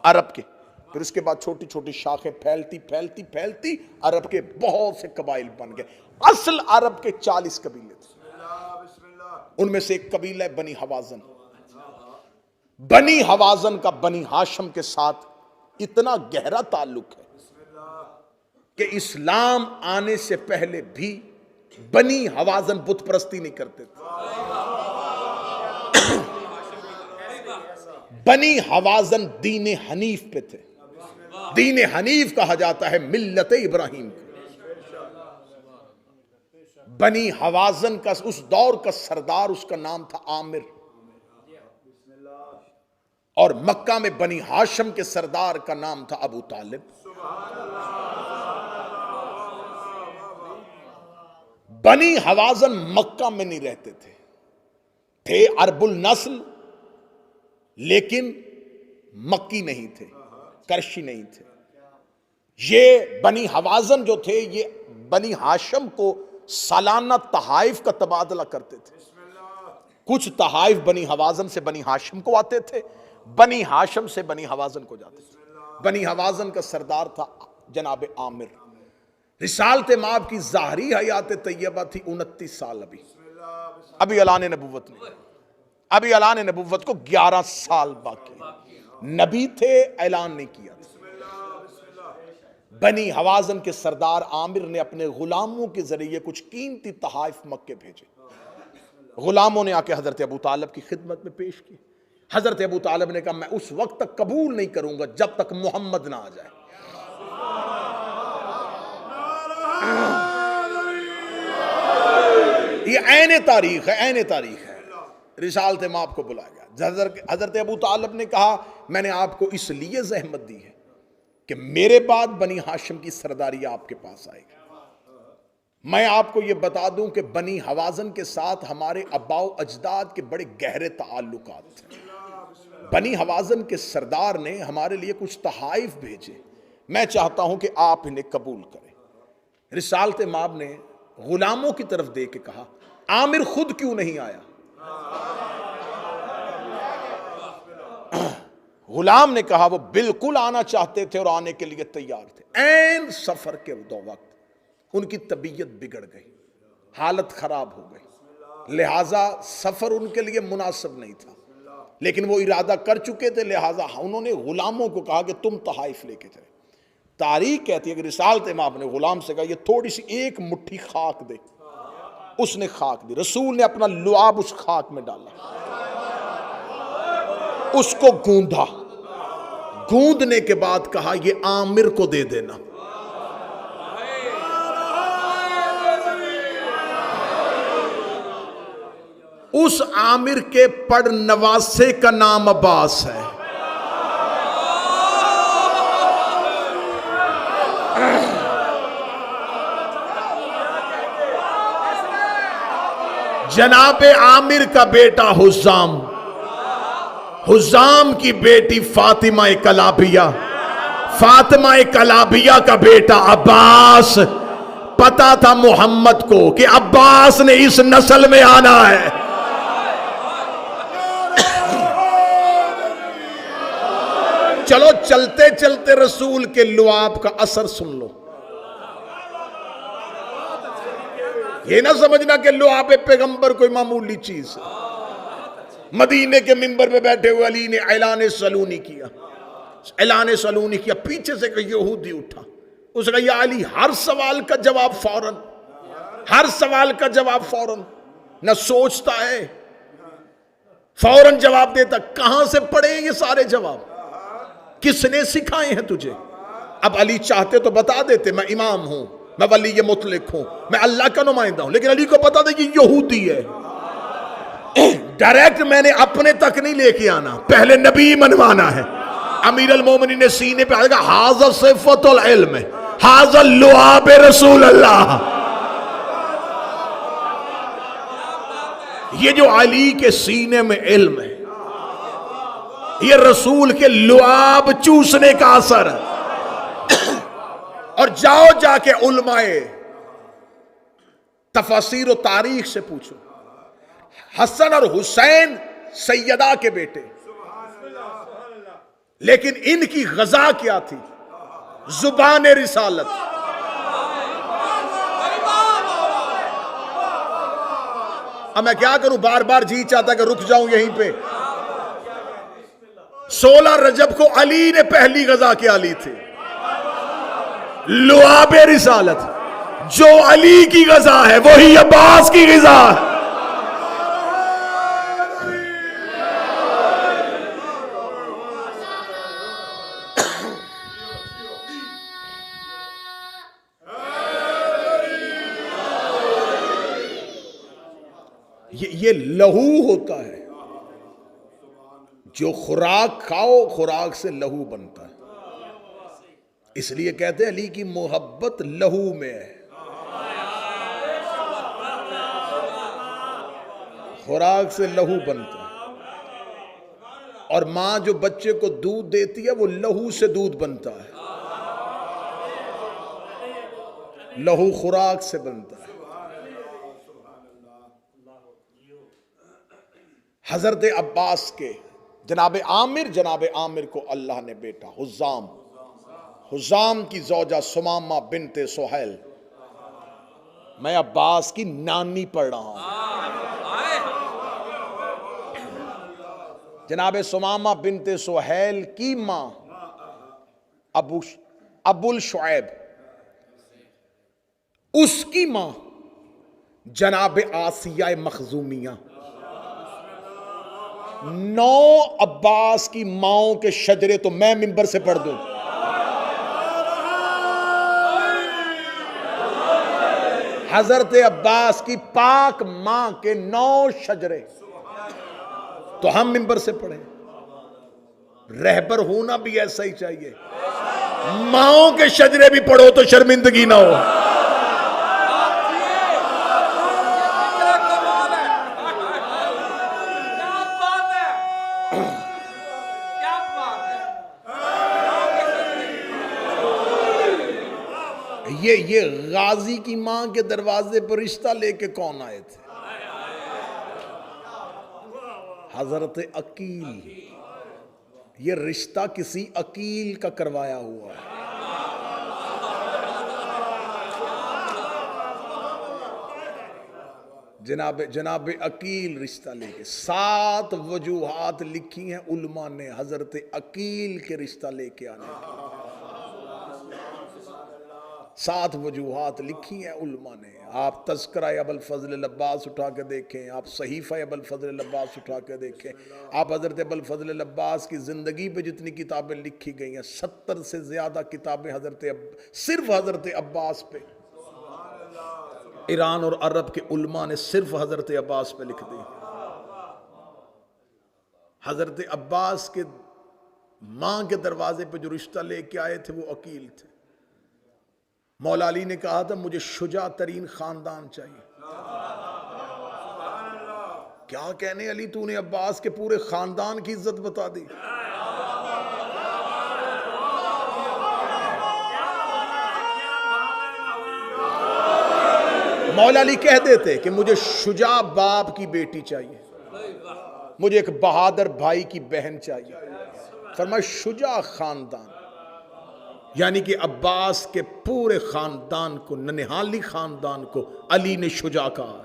अरब के। फिर उसके बाद छोटी छोटी शाखें फैलती फैलती फैलती अरब के बहुत से कबाइल बन गए। असल अरब के 40 कबीले थे, उनमें से एक कबीला है बनी हवाजन। बनी हवाजन का बनी हाशम के साथ इतना गहरा ताल्लुक है कि इस्लाम आने से पहले भी बनी हवाजन बुत परस्ती नहीं करते थे। बनी हवाजन दीन हनीफ पे थे। दीन हनीफ कहा जाता है मिल्लत इब्राहिम को। बनी हवाजन का उस दौर का सरदार, उसका नाम था आमिर, और मक्का में बनी हाशम के सरदार का नाम था अबू तालिब। बनी हवाजन मक्का में नहीं रहते थे अरबुल नस्ल, लेकिन मक्की नहीं थे, करशी नहीं थे। ये बनी हवाजन जो थे ये बनी हाशम को सालाना तहाइफ का तबादला करते थे। कुछ तहाइफ बनी हवाजन से बनी हाशम को आते थे, बनी हाशम से बनी हवाजन को जाते थे। बनी हवाजन का सरदार था जनाब आमिर। रिसालत माब की ज़ाहरी हयात तैयबा थी 29 साल। अभी ऐलान नबुव्वत नहीं, अभी ऐलान नबुव्वत को 11 साल बाकी। नबी थे, ऐलान नहीं किया था। बनी हवाजन के सरदार आमिर ने अपने गुलामों के जरिए कुछ कीमती तहाइफ मक्के भेजे। गुलामों ने आके हजरत अबू तालिब की खिदमत में पेश की। हजरत अबू तालिब ने कहा मैं उस वक्त तक कबूल नहीं करूंगा जब तक मोहम्मद ना आ जाए। ये ऐने तारीख है, ऐने तारीख है। रिसालत माब को बुलाया गया। हजरत अबू तालिब ने कहा मैंने आपको इसलिए जहमत दी है कि मेरे बाद बनी हाशिम की सरदारी आपके पास आएगी। मैं आपको यह बता दूं कि बनी हवाजन के साथ हमारे अब्बाओ अजदाद के बड़े गहरे ताल्लुकात थे। बनी हवाजन के सरदार ने हमारे लिए कुछ तहाइफ भेजे, मैं चाहता हूं कि आप इन्हें कबूल करें। रिसालत माब ने गुलामों की तरफ दे के कहा आमिर खुद क्यों नहीं आया? गुलाम ने कहा वो बिल्कुल आना चाहते थे और आने के लिए तैयार थे। ऐन सफर के दो वक्त उनकी तबीयत बिगड़ गई, हालत खराब हो गई, लिहाजा सफर उनके लिए मुनासिब नहीं था। लेकिन वो इरादा कर चुके थे, लिहाजा उन्होंने गुलामों को कहा कि तुम तहाइफ लेके जाए। तारीख कहती है कि रिसालत इमाम ने गुलाम से कहा ये थोड़ी सी एक मुट्ठी खाक दे। उसने खाक दी। रसूल ने अपना लुआब उस खाक में डाला, उसको गूंधा। गूंदने के बाद कहा ये आमिर को दे देना। उस आमिर के पड़ नवासे का नाम अब्बास है। जनाबे आमिर का बेटा हुज़ाम, हुज़ाम की बेटी फातिमा कलाबिया, फातिमा कलाबिया का बेटा अब्बास। पता था मोहम्मद को कि अब्बास ने इस नस्ल में आना है। चलो चलते चलते रसूल के लुआब का असर सुन लो। ये ना समझना कि लुआब पैगंबर कोई मामूली चीज है। मदीने के मिंबर पे बैठे हुए अली ने ऐलान सलूनी किया, ऐलान सलूनी किया। पीछे से कोई यहूदी उठा, उसने कहा या अली हर सवाल का जवाब फौरन, हर सवाल का जवाब फौरन। न सोचता है, फौरन जवाब देता। कहां से पढ़े ये सारे जवाब? किसने सिखाए हैं तुझे? अब अली चाहते तो बता देते मैं इमाम हूं, मैं वली ये मुतलिक हूं, मैं अल्लाह का नुमाइंदा हूं। लेकिन अली को पता था ये यहूदी है। डायरेक्ट मैंने अपने तक नहीं लेके आना, पहले नबी मनवाना है। अमीर अल मोमिनीन ने सीने पे आएगा हाज़ा सिफ़तुल इल्म, हाज़ा लुआब रसूल अल्लाह। ये जो अली के सीने में इल्म है, ये रसूल के लुआब चूसने का असर है। और जाओ जाके उलमाए तफसीर और तारीख से पूछो, हसन और हुसैन सैयदा के बेटे, लेकिन इनकी गजा क्या थी? जुबान रिसालत। अब मैं क्या करूं, बार बार जी चाहता कि रुक जाऊं यहीं पे। 16 रजब को अली ने पहली गजा क्या ली थी? लुआबे रिसालत। जो अली की गजा है वही अब्बास की गजा है। ये लहू होता है, जो खुराक खाओ खुराक से लहू बनता है। इसलिए कहते हैं अली की मोहब्बत लहू में है। खुराक से लहू बनता है। और मां जो बच्चे को दूध देती है वो लहू से दूध बनता है। लहू खुराक से बनता है। हजरत अब्बास के जनाब आमिर को अल्लाह ने बेटा हुजाम की जौजा सुमामा बिनते सोहेल, मैं अब्बास की नानी पढ़ रहा हूं। जनाब सुमामा बिनते सोहेल की मां अबुल शुएब, उसकी मां जनाब आसिया मखजूमिया। 9 अब्बास की माओं के शजरे तो मैं मिंबर से पढ़ दूं। हजरत अब्बास की पाक मां के 9 शजरे तो हम मिंबर से पढ़े। रहबर होना भी ऐसा ही चाहिए, माओं के शजरे भी पढ़ो तो शर्मिंदगी ना हो। ये गाजी की मां के दरवाजे पर रिश्ता लेके कौन आए थे? हजरत अकील। ये रिश्ता किसी अकील का करवाया हुआ है। जनाब अकील रिश्ता लेके 7 वजूहात लिखी हैं उलमा ने हजरत अकील के रिश्ता लेके आने की। 7 वजूहात लिखी हैं उलमा ने। आप तज़किरा अबुल फज़ल अब्बास उठा के देखें, आप सहीफ़ा अबुल फज़ल अब्बास उठा के देखें, आप हज़रत अबुल फज़ल अब्बास की ज़िंदगी पे जितनी किताबें लिखी गई हैं, 70 से ज़्यादा किताबें सिर्फ हज़रत अब्बास पे, ईरान और अरब के उलमा ने सिर्फ हज़रत अब्बास पे लिख दी। हज़रत अब्बास के माँ के दरवाजे पे जो रिश्ता लेके आए थे वो अकील थे। मौला अली ने कहा था मुझे शुजा तरीन खानदान चाहिए। क्या कहने अली, तूने अब्बास के पूरे खानदान की इज्जत बता दी। मौला अली कह देते कि मुझे शुजा बाप की बेटी चाहिए, मुझे एक बहादुर भाई की बहन चाहिए। फरमाया शुजा खानदान, यानी कि अब्बास के पूरे खानदान को, ननिहाली खानदान को अली ने शुजा कहा।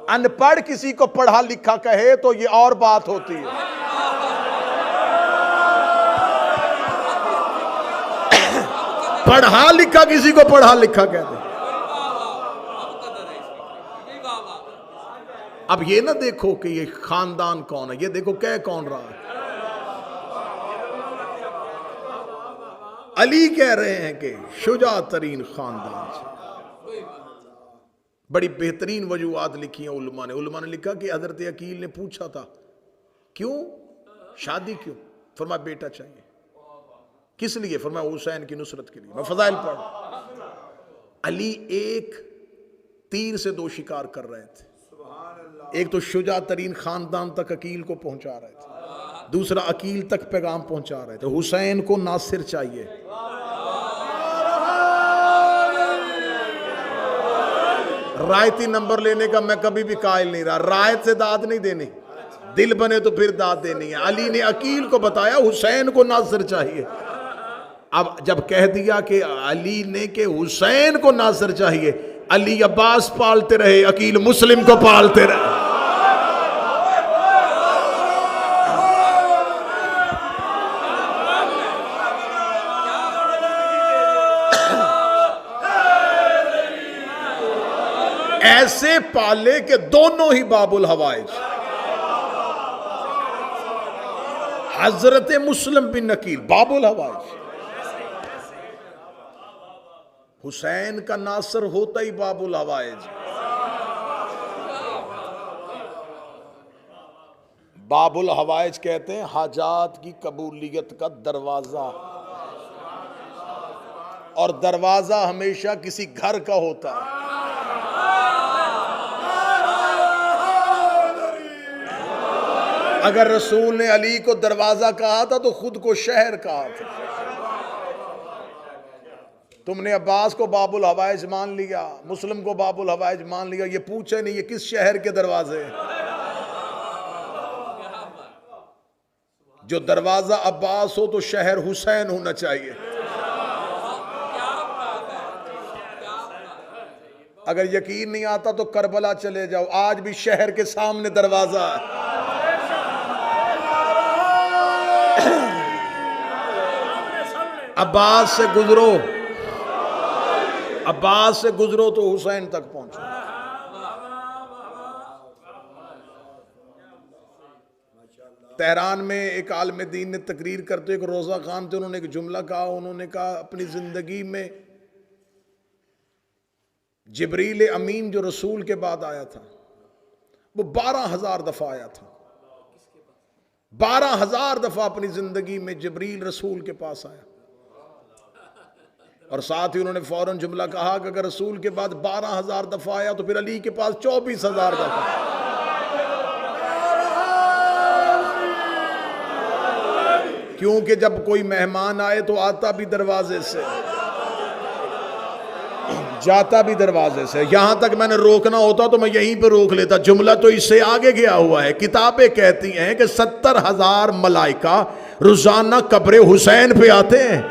अनपढ़ किसी को पढ़ा लिखा कहे तो ये और बात होती है। पढ़ा लिखा किसी को पढ़ा लिखा कहते। अब ये ना देखो कि ये खानदान कौन है, ये देखो कह कौन रहा है। अली कह रहे हैं कि शुजा तरीन खानदान से। बड़ी बेहतरीन वजूहात लिखी हैं उलमा ने। उलमा ने लिखा कि हजरत अकील ने पूछा था क्यों शादी क्यों? फरमाया बेटा चाहिए। किस लिए? फरमाया हुसैन की नुसरत के लिए। मैं फजाइल पढ़। अली एक तीर से 2 शिकार कर रहे थे। एक तो शुजा तरीन खानदान तक अकील को पहुंचा रहे थे, दूसरा अकील तक पैगाम पहुंचा रहे थे। हुसैन को नासिर चाहिए। रायती नंबर लेने का मैं कभी भी कायल नहीं रहा। रायत से दाद नहीं देनी, दिल बने तो फिर दाद देनी है। अली ने अकील को बताया हुसैन को नासिर चाहिए। अब जब कह दिया कि अली ने के हुसैन को नासिर चाहिए, अली अब्बास पालते रहे, अकील मुस्लिम को पालते रहे। ऐसे पाले के दोनों ही बाबुल हवाइज, हजरत मुस्लिम बिन अकील बाबुल हवाइज। हुसैन का नासर होता ही बाबुल हवाइज। बाबुल हवाइज कहते हैं हाजात की कबूलियत का दरवाजा, और दरवाजा हमेशा किसी घर का होता है। अगर रसूल ने अली को दरवाजा कहा था तो खुद को शहर कहा था। तुमने अब्बास को बाबुल हवाइज मान लिया, मुस्लिम को बाबुल हवाइज मान लिया, ये पूछे नहीं ये किस शहर के दरवाजे हैं। जो दरवाजा अब्बास हो तो शहर हुसैन होना चाहिए। अगर यकीन नहीं आता तो करबला चले जाओ, आज भी शहर के सामने दरवाजा है। अब्बास से गुजरो, अब्बास से गुजरो तो हुसैन तक पहुंचो। तेहरान में एक आलिम दीन ने तकरीर करते, एक रोजा खान थे, उन्होंने एक जुमला कहा। उन्होंने कहा अपनी जिंदगी में जिब्रील अमीन जो रसूल के बाद आया था वो 12,000 दफा आया था। 12,000 दफा अपनी जिंदगी में जिब्रील रसूल के पास आया। और साथ ही उन्होंने फौरन जुमला कहा कि अगर रसूल के बाद 12,000 दफा आया तो फिर अली के पास 24,000 दफा। क्योंकि जब कोई मेहमान आए तो आता भी दरवाजे से, जाता भी दरवाजे से। यहां तक मैंने रोकना होता तो मैं यहीं पे रोक लेता, जुमला तो इससे आगे गया हुआ है। किताबें कहती हैं कि 70,000 मलाइका रोजाना कब्र हुसैन पे आते हैं।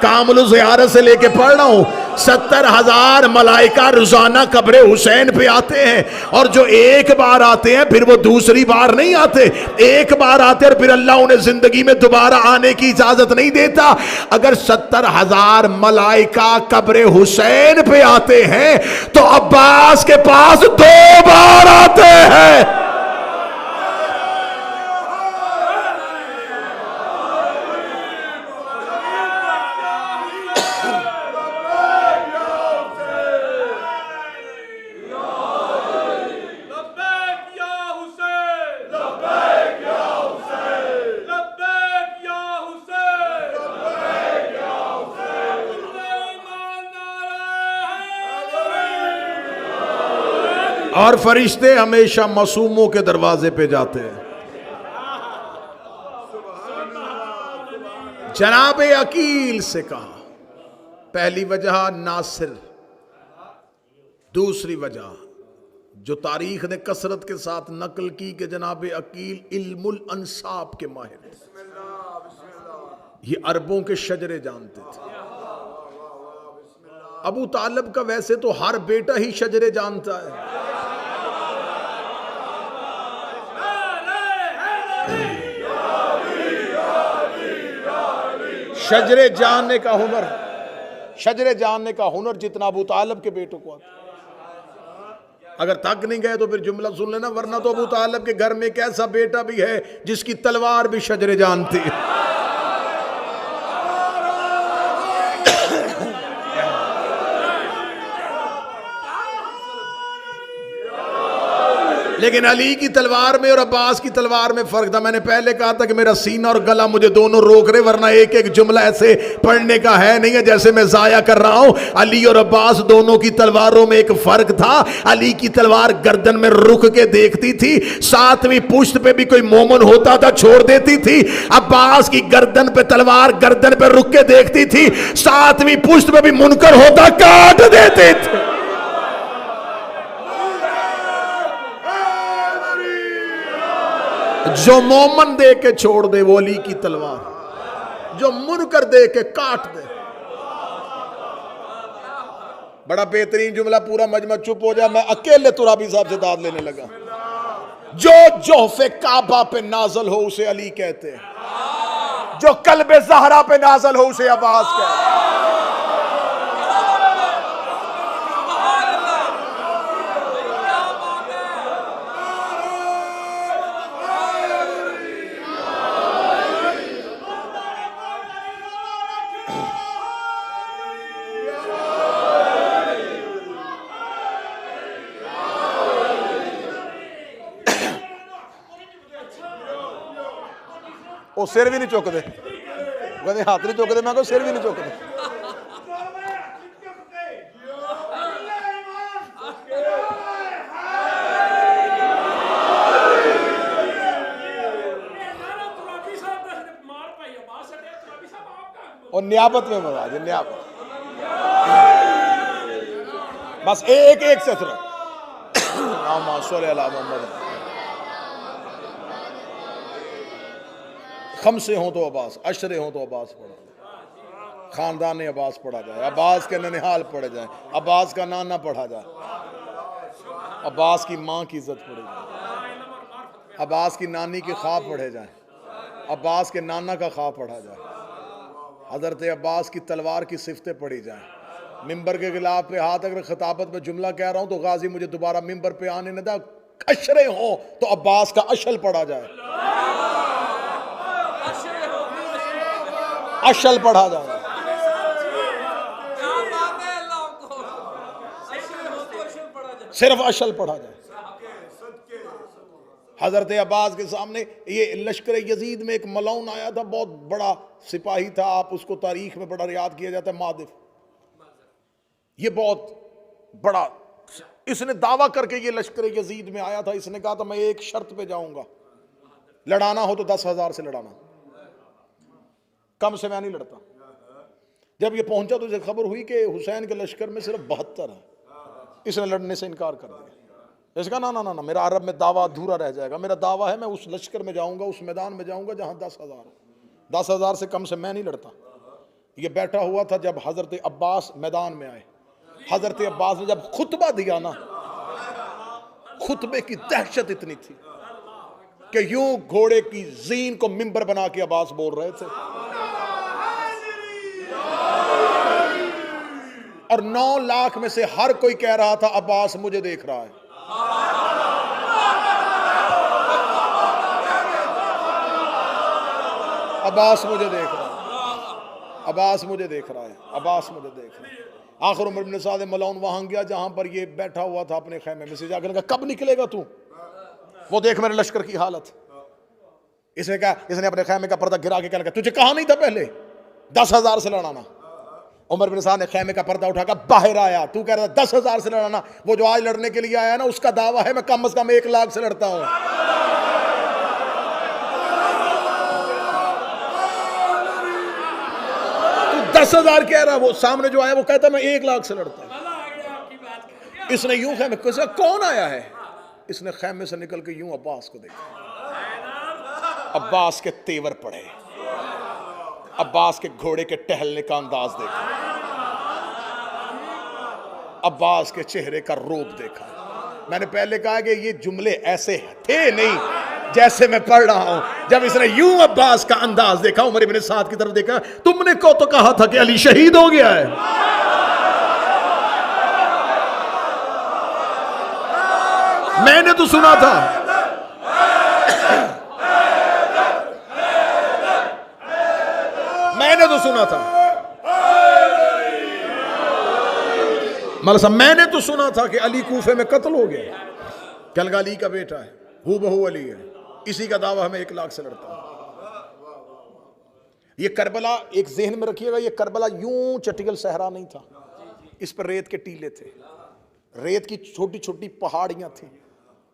कामल ज़ियारत से लेके पढ़ रहा हूं, 70,000 मलाइका रोजाना कब्र हुसैन पे आते हैं। और जो एक बार आते हैं फिर वो दूसरी बार नहीं आते, एक बार आते और फिर अल्लाह उन्हें जिंदगी में दोबारा आने की इजाजत नहीं देता। अगर 70,000 मलाइका कब्र हुसैन पे आते हैं तो अब्बास के पास 2 बार आते हैं। और फरिश्ते हमेशा मासूमों के दरवाजे पे जाते हैं। जनाबे अकील से कहा, पहली वजह नासिर, दूसरी वजह जो तारीख ने कसरत के साथ नकल की कि जनाबे अकील इल्मुल अंसाब के माहिर, ये अरबों के शजरे जानते थे। अबू तालिब का वैसे तो हर बेटा ही शजरे जानता है। शजरे जानने का हुनर, शजरे जानने का हुनर जितना अबू तालिब के बेटों को आता। अगर थक नहीं गए तो फिर जुमला सुन लेना, वरना तो अबू तालिब के घर में एक ऐसा बेटा भी है जिसकी तलवार भी शजरे जानती है। लेकिन अली की तलवार में और अब्बास की तलवार में फर्क था। मैंने पहले कहा था कि मेरा सीना और गला मुझे दोनों रोक रहे, वरना एक एक जुमला ऐसे पढ़ने का है नहीं है जैसे मैं जाया कर रहा हूं। अली और अब्बास दोनों की तलवारों में एक फर्क था। अली की तलवार गर्दन में रुक के देखती थी, सातवीं पुश्त पे भी कोई मोमन होता था छोड़ देती थी। अब्बास की गर्दन पे तलवार गर्दन पे रुक के देखती थी, सातवीं पुश्त पे भी मुनकर होता काट देते थे। जो मोमन दे के छोड़ दे वो अली की तलवार, जो मुनकर दे के काट दे। बड़ा बेहतरीन जुमला, पूरा मजमा चुप हो जाए, मैं अकेले तुराबी साहब से दाद लेने लगा। जो जोहफे काबा पे नाजल हो उसे अली कहते हैं, जो कल्बे ज़हरा पे नाजल हो उसे अब्बास कहते हैं। ਉਹ ਸਿਰ ਵੀ ਨਹੀਂ ਚੁੱਕਦੇ, ਕਹਿੰਦੇ ਹੱਥ ਨਹੀਂ ਚੁੱਕਦੇ, ਮੈਂ ਕਿਹਾ ਸਿਰ ਵੀ ਨਹੀਂ ਚੁੱਕਦੇ। और नियाबत में मजा जी, नियाबत बस एक एक से मोहम्मद खमसे हों तो अब्बास, अशरे हों तो अब्बास पढ़ा जाए, खानदान अब्बास पढ़ा जाए, अब्बास के ननिहाल पढ़े जाए, अब्बास का नाना पढ़ा जाए, अब्बास की माँ की इज्जत पढ़ी जाए, अब्बास की नानी के ख्वाब पढ़े जाए, अब्बास के नाना का ख्वाब पढ़ा जाए, हज़रत अब्बास की तलवार की सिफतें पढ़ी जाए। मिंबर के गिलाफ पे हाथ अगर खिताबत में जुमला कह रहा हूँ तो गाजी मुझे दोबारा मिंबर पे आने न दा। अशरे हों तो अब्बास का अशल पढ़ा जाए, अशल पढ़ा जाए, सिर्फ अशल पढ़ा जाए। हजरत अब्बास के सामने ये लश्कर यजीद में एक मलौन आया था, बहुत बड़ा सिपाही था, आप उसको तारीख में बड़ा याद किया जाता है, मादिफ। ये बहुत बड़ा, इसने दावा करके ये लश्कर यजीद में आया था। इसने कहा था मैं एक शर्त पे जाऊंगा, लड़ाना हो तो 10,000 से लड़ाना, कम से मैं नहीं लड़ता। जब ये पहुंचा तो इसे खबर हुई कि हुसैन के लश्कर में सिर्फ 72 है। इसने लड़ने से इनकार कर दिया। इसका ना ना ना ना, मेरा अरब में दावा अधूरा रह जाएगा। मेरा दावा है मैं उस लश्कर में जाऊंगा, उस मैदान में जाऊंगा जहां 10,000 हो। 10,000 से कम से मैं नहीं लड़ता। ये बैठा हुआ था जब हजरत अब्बास मैदान में आए। हजरत अब्बास ने जब खुतबा दिया ना, खुतबे की दहशत इतनी थी कि यूं घोड़े की जीन को मिंबर बना के अब्बास बोल रहे थे, और 9 लाख में से हर कोई कह रहा था अब्बास मुझे देख रहा है। अब्बास मुझे देख रहा है, अब्बास मुझे देख रहा है, अब्बास मुझे देख रहा है। आखिर उमर बिन साद मलौन वहां गया जहां पर ये बैठा हुआ था अपने खैमे में से, जाकर कहा कब निकलेगा तू, वो देख मेरे लश्कर की हालत। इसने कहा, इसने अपने खैमे का पर्दा गिरा के कहने लगा तुझे कहा नहीं था पहले 10,000 से लड़ाना। उमर बिन साद ने खैमे का पर्दा उठाकर बाहर आया, तू कह रहा था 10,000 से लड़ाना, वो जो आज लड़ने के लिए आया ना उसका दावा है मैं कम से कम 1 लाख से लड़ता हूं। 10,000 कह रहा, वो सामने जो आया वो कहता मैं 1 लाख से लड़ता हूं। इसने यूं खैमे को, कौन आया है? इसने खैमे से निकल के यूं अब्बास को देखा, अब्बास के तेवर पड़े, अब्बास के घोड़े के टहलने का अंदाज देखा, अब्बास के चेहरे का रूप देखा। मैंने पहले कहा कि ये जुमले ऐसे थे नहीं जैसे मैं पढ़ रहा हूं। जब इसने यूं अब्बास का अंदाज देखा, उमर इब्न साद की तरफ देखा, तुमने को तो कहा था कि अली शहीद हो गया है। मैंने तो सुना था, मैंने तो सुना था, मतलब मैंने तो सुना था कि अली कूफे में कत्ल हो गया। कलगाली का बेटा है, हू बहू अली है, इसी का दावा हमें 1 लाख से लड़ता है। ये करबला एक जहन में रखिएगा, ये करबला यूं चटियल सहरा नहीं था, इस पर रेत के टीले थे, रेत की छोटी छोटी पहाड़ियां थी।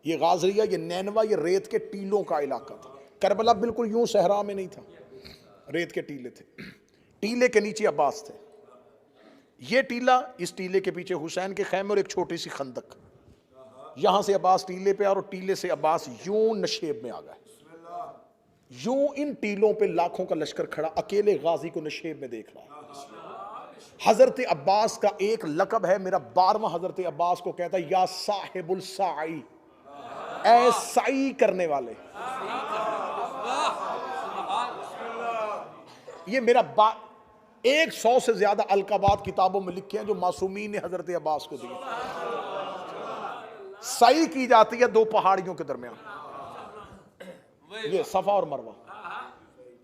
ये गाजरिया, ये नैनवा, ये रेत के टीलों का इलाका था। करबला बिल्कुल यूं सहरा में नहीं था, रेत के टीले थे, टीले के नीचे अब्बास थे। ये टीला, इस टीले के पीछे हुसैन के खैमे और एक छोटी सी खंदक। यहां से अब्बास टीले पे और टीले से अब्बास यूं नशेब में आ गए। यूं इन टीलों पे लाखों का लश्कर खड़ा अकेले गाजी को नशेब में देख रहा है। हजरत अब्बास का एक लकब है, मेरा 12वां हजरत अब्बास को कहता है या साहिबुल साई, ऐ साई करने वाले। ये मेरा 100 से ज्यादा अलकाबात किताबों में लिखे हैं जो मासूमीन ने हजरत अब्बास को दिए। साई की जाती है 2 पहाड़ियों के दरमियान, ये सफा और मरवा।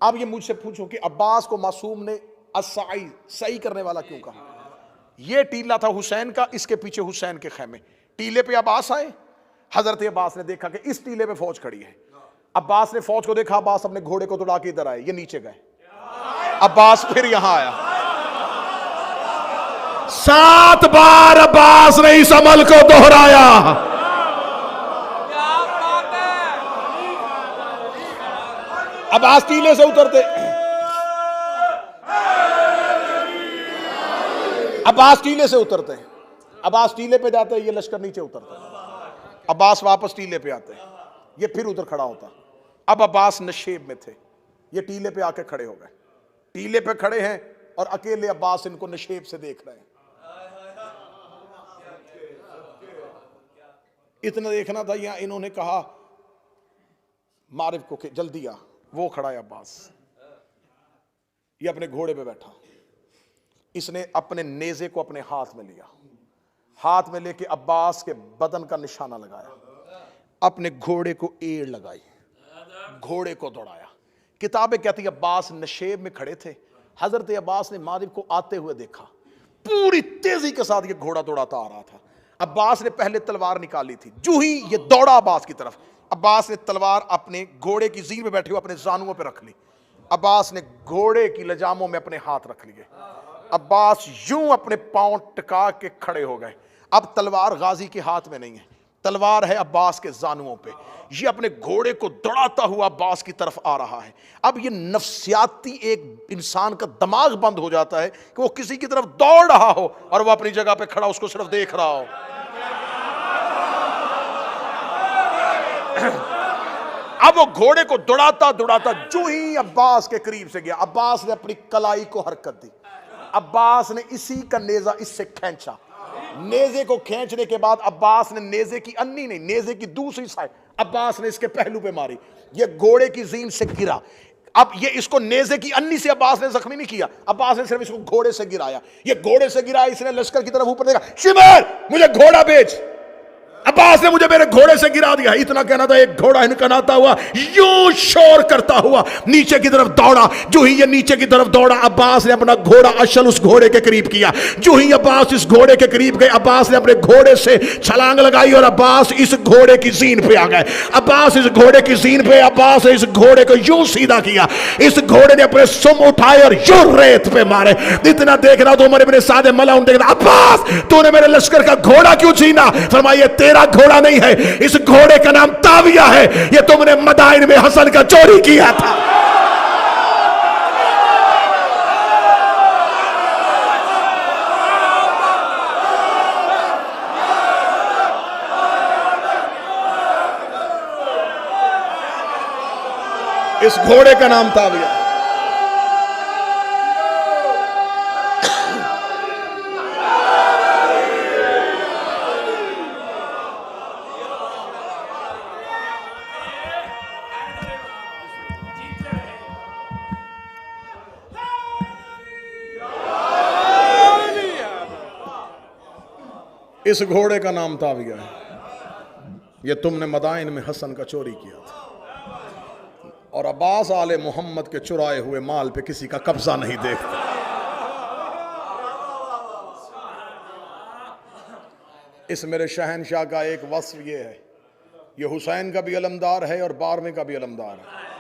अब ये मुझसे पूछो कि अब्बास को मासूम ने असाई, सही करने वाला क्यों कहा? ये टीला था हुसैन का, इसके पीछे हुसैन के खैमे। टीले पे अब्बास आए, हजरत अब्बास ने देखा कि इस टीले पे फौज खड़ी है। अब्बास ने फौज को देखा, अब्बास अपने घोड़े को दौड़ा के इधर आए, ये नीचे गए। अब्बास फिर यहां आया, 7 बार अब्बास ने इस अमल को दोहराया। अब्बास टीले से उतरते, अब्बास टीले से उतरते हैं, अब्बास टीले पे जाते हैं, ये लश्कर नीचे उतरता है। अब्बास वापस टीले पे आते हैं, ये फिर उधर खड़ा होता। अब अब्बास नशेब में थे, ये टीले पे आके खड़े हो गए। टीले पे खड़े हैं और अकेले अब्बास इनको नशेब से देख रहे हैं। इतना देखना था, यहां इन्होंने कहा मारिफ को कि जल्दी आ। वो खड़ा है अब्बास, ये अपने घोड़े पे बैठा, इसने अपने नेज़े को अपने हाथ में लिया, हाथ में लेके अब्बास के बदन का निशाना लगाया, अपने घोड़े को एड़ लगाई, घोड़े को दौड़ाया। किताबें कहती है अब्बास नशेब में खड़े थे, हजरत अब्बास ने मारिफ को आते हुए देखा, पूरी तेजी के साथ ये घोड़ा दौड़ाता आ रहा था। अब्बास ने पहले तलवार निकाली थी, जो ही ये दौड़ा अब्बास की तरफ, अब्बास ने तलवार अपने घोड़े की जीन में बैठे हुए अपने जानुओं पे रख ली। अब्बास ने घोड़े की लजामों में अपने हाथ रख लिए। अब्बास यूं अपने पांव टिका के खड़े हो गए। अब तलवार गाजी के हाथ में नहीं है, तलवार है अब्बास के जानुओं पे। ये अपने घोड़े को दौड़ाता हुआ अब्बास की तरफ आ रहा है। अब ये नफ्सियाती एक इंसान का दिमाग बंद हो जाता है कि वो किसी की तरफ दौड़ रहा हो और वो अपनी जगह पे खड़ा उसको सिर्फ देख रहा हो। अब वो घोड़े को दौड़ाता दौड़ाता जो ही अब्बास के करीब से गया, अब्बास ने अपनी कलाई को हरकत दी। अब्बास ने इसी का नेजा इससे खींचा। नेजे को खींचने के बाद अब्बास ने नेजे की अन्नी नहीं, नेजे की दूसरी साइड अब्बास ने इसके पहलू पे मारी। ये घोड़े की जीन से गिरा। अब ये इसको नेजे की अन्नी से अब्बास ने जख्मी नहीं किया, अब्बास ने सिर्फ इसको घोड़े से गिराया। ये घोड़े से गिराया, इसने लश्कर की तरफ ऊपर देखा, शिमर मुझे घोड़ा बेच। अब्बास ने मुझे मेरे घोड़े से गिरा दिया। इतना कहना था, एक घोड़ा हिनकनाता हुआ यूं शोर करता हुआ नीचे की तरफ दौड़ा। जो ही ये नीचे की तरफ दौड़ा, अब्बास ने अपना घोड़ा अशल उस घोड़े के करीब किया। जो ही अब्बास इस घोड़े के करीब गए, अब्बास ने अपने घोड़े से छलांग लगाई और अब्बास इस घोड़े की जीन पे आ गए। अब्बास इस घोड़े की जीन पे, अब्बास ने इस घोड़े को यूं सीधा किया। इस घोड़े ने अपने सुम उठाए और यूं रेत पे मारे। इतना देखना तो उमर इब्ने साद मलऊन देखना, अब्बास तूने मेरे लश्कर का घोड़ा क्यों छीना? फरमाइए तेरा घोड़ा नहीं है, इस घोड़े का नाम ताविया है, ये तुमने मदाइन में हसन का चोरी किया था। इस घोड़े का नाम ताविया। इस घोड़े का नाम ताविया है, ये तुमने मदाइन में हसन का चोरी किया था। और अब्बास आले मोहम्मद के चुराए हुए माल पे किसी का कब्जा नहीं देखते। इस मेरे शहनशाह का एक वस्फ ये है ये हुसैन का भी अलमदार है और 12वें का भी अलमदार है।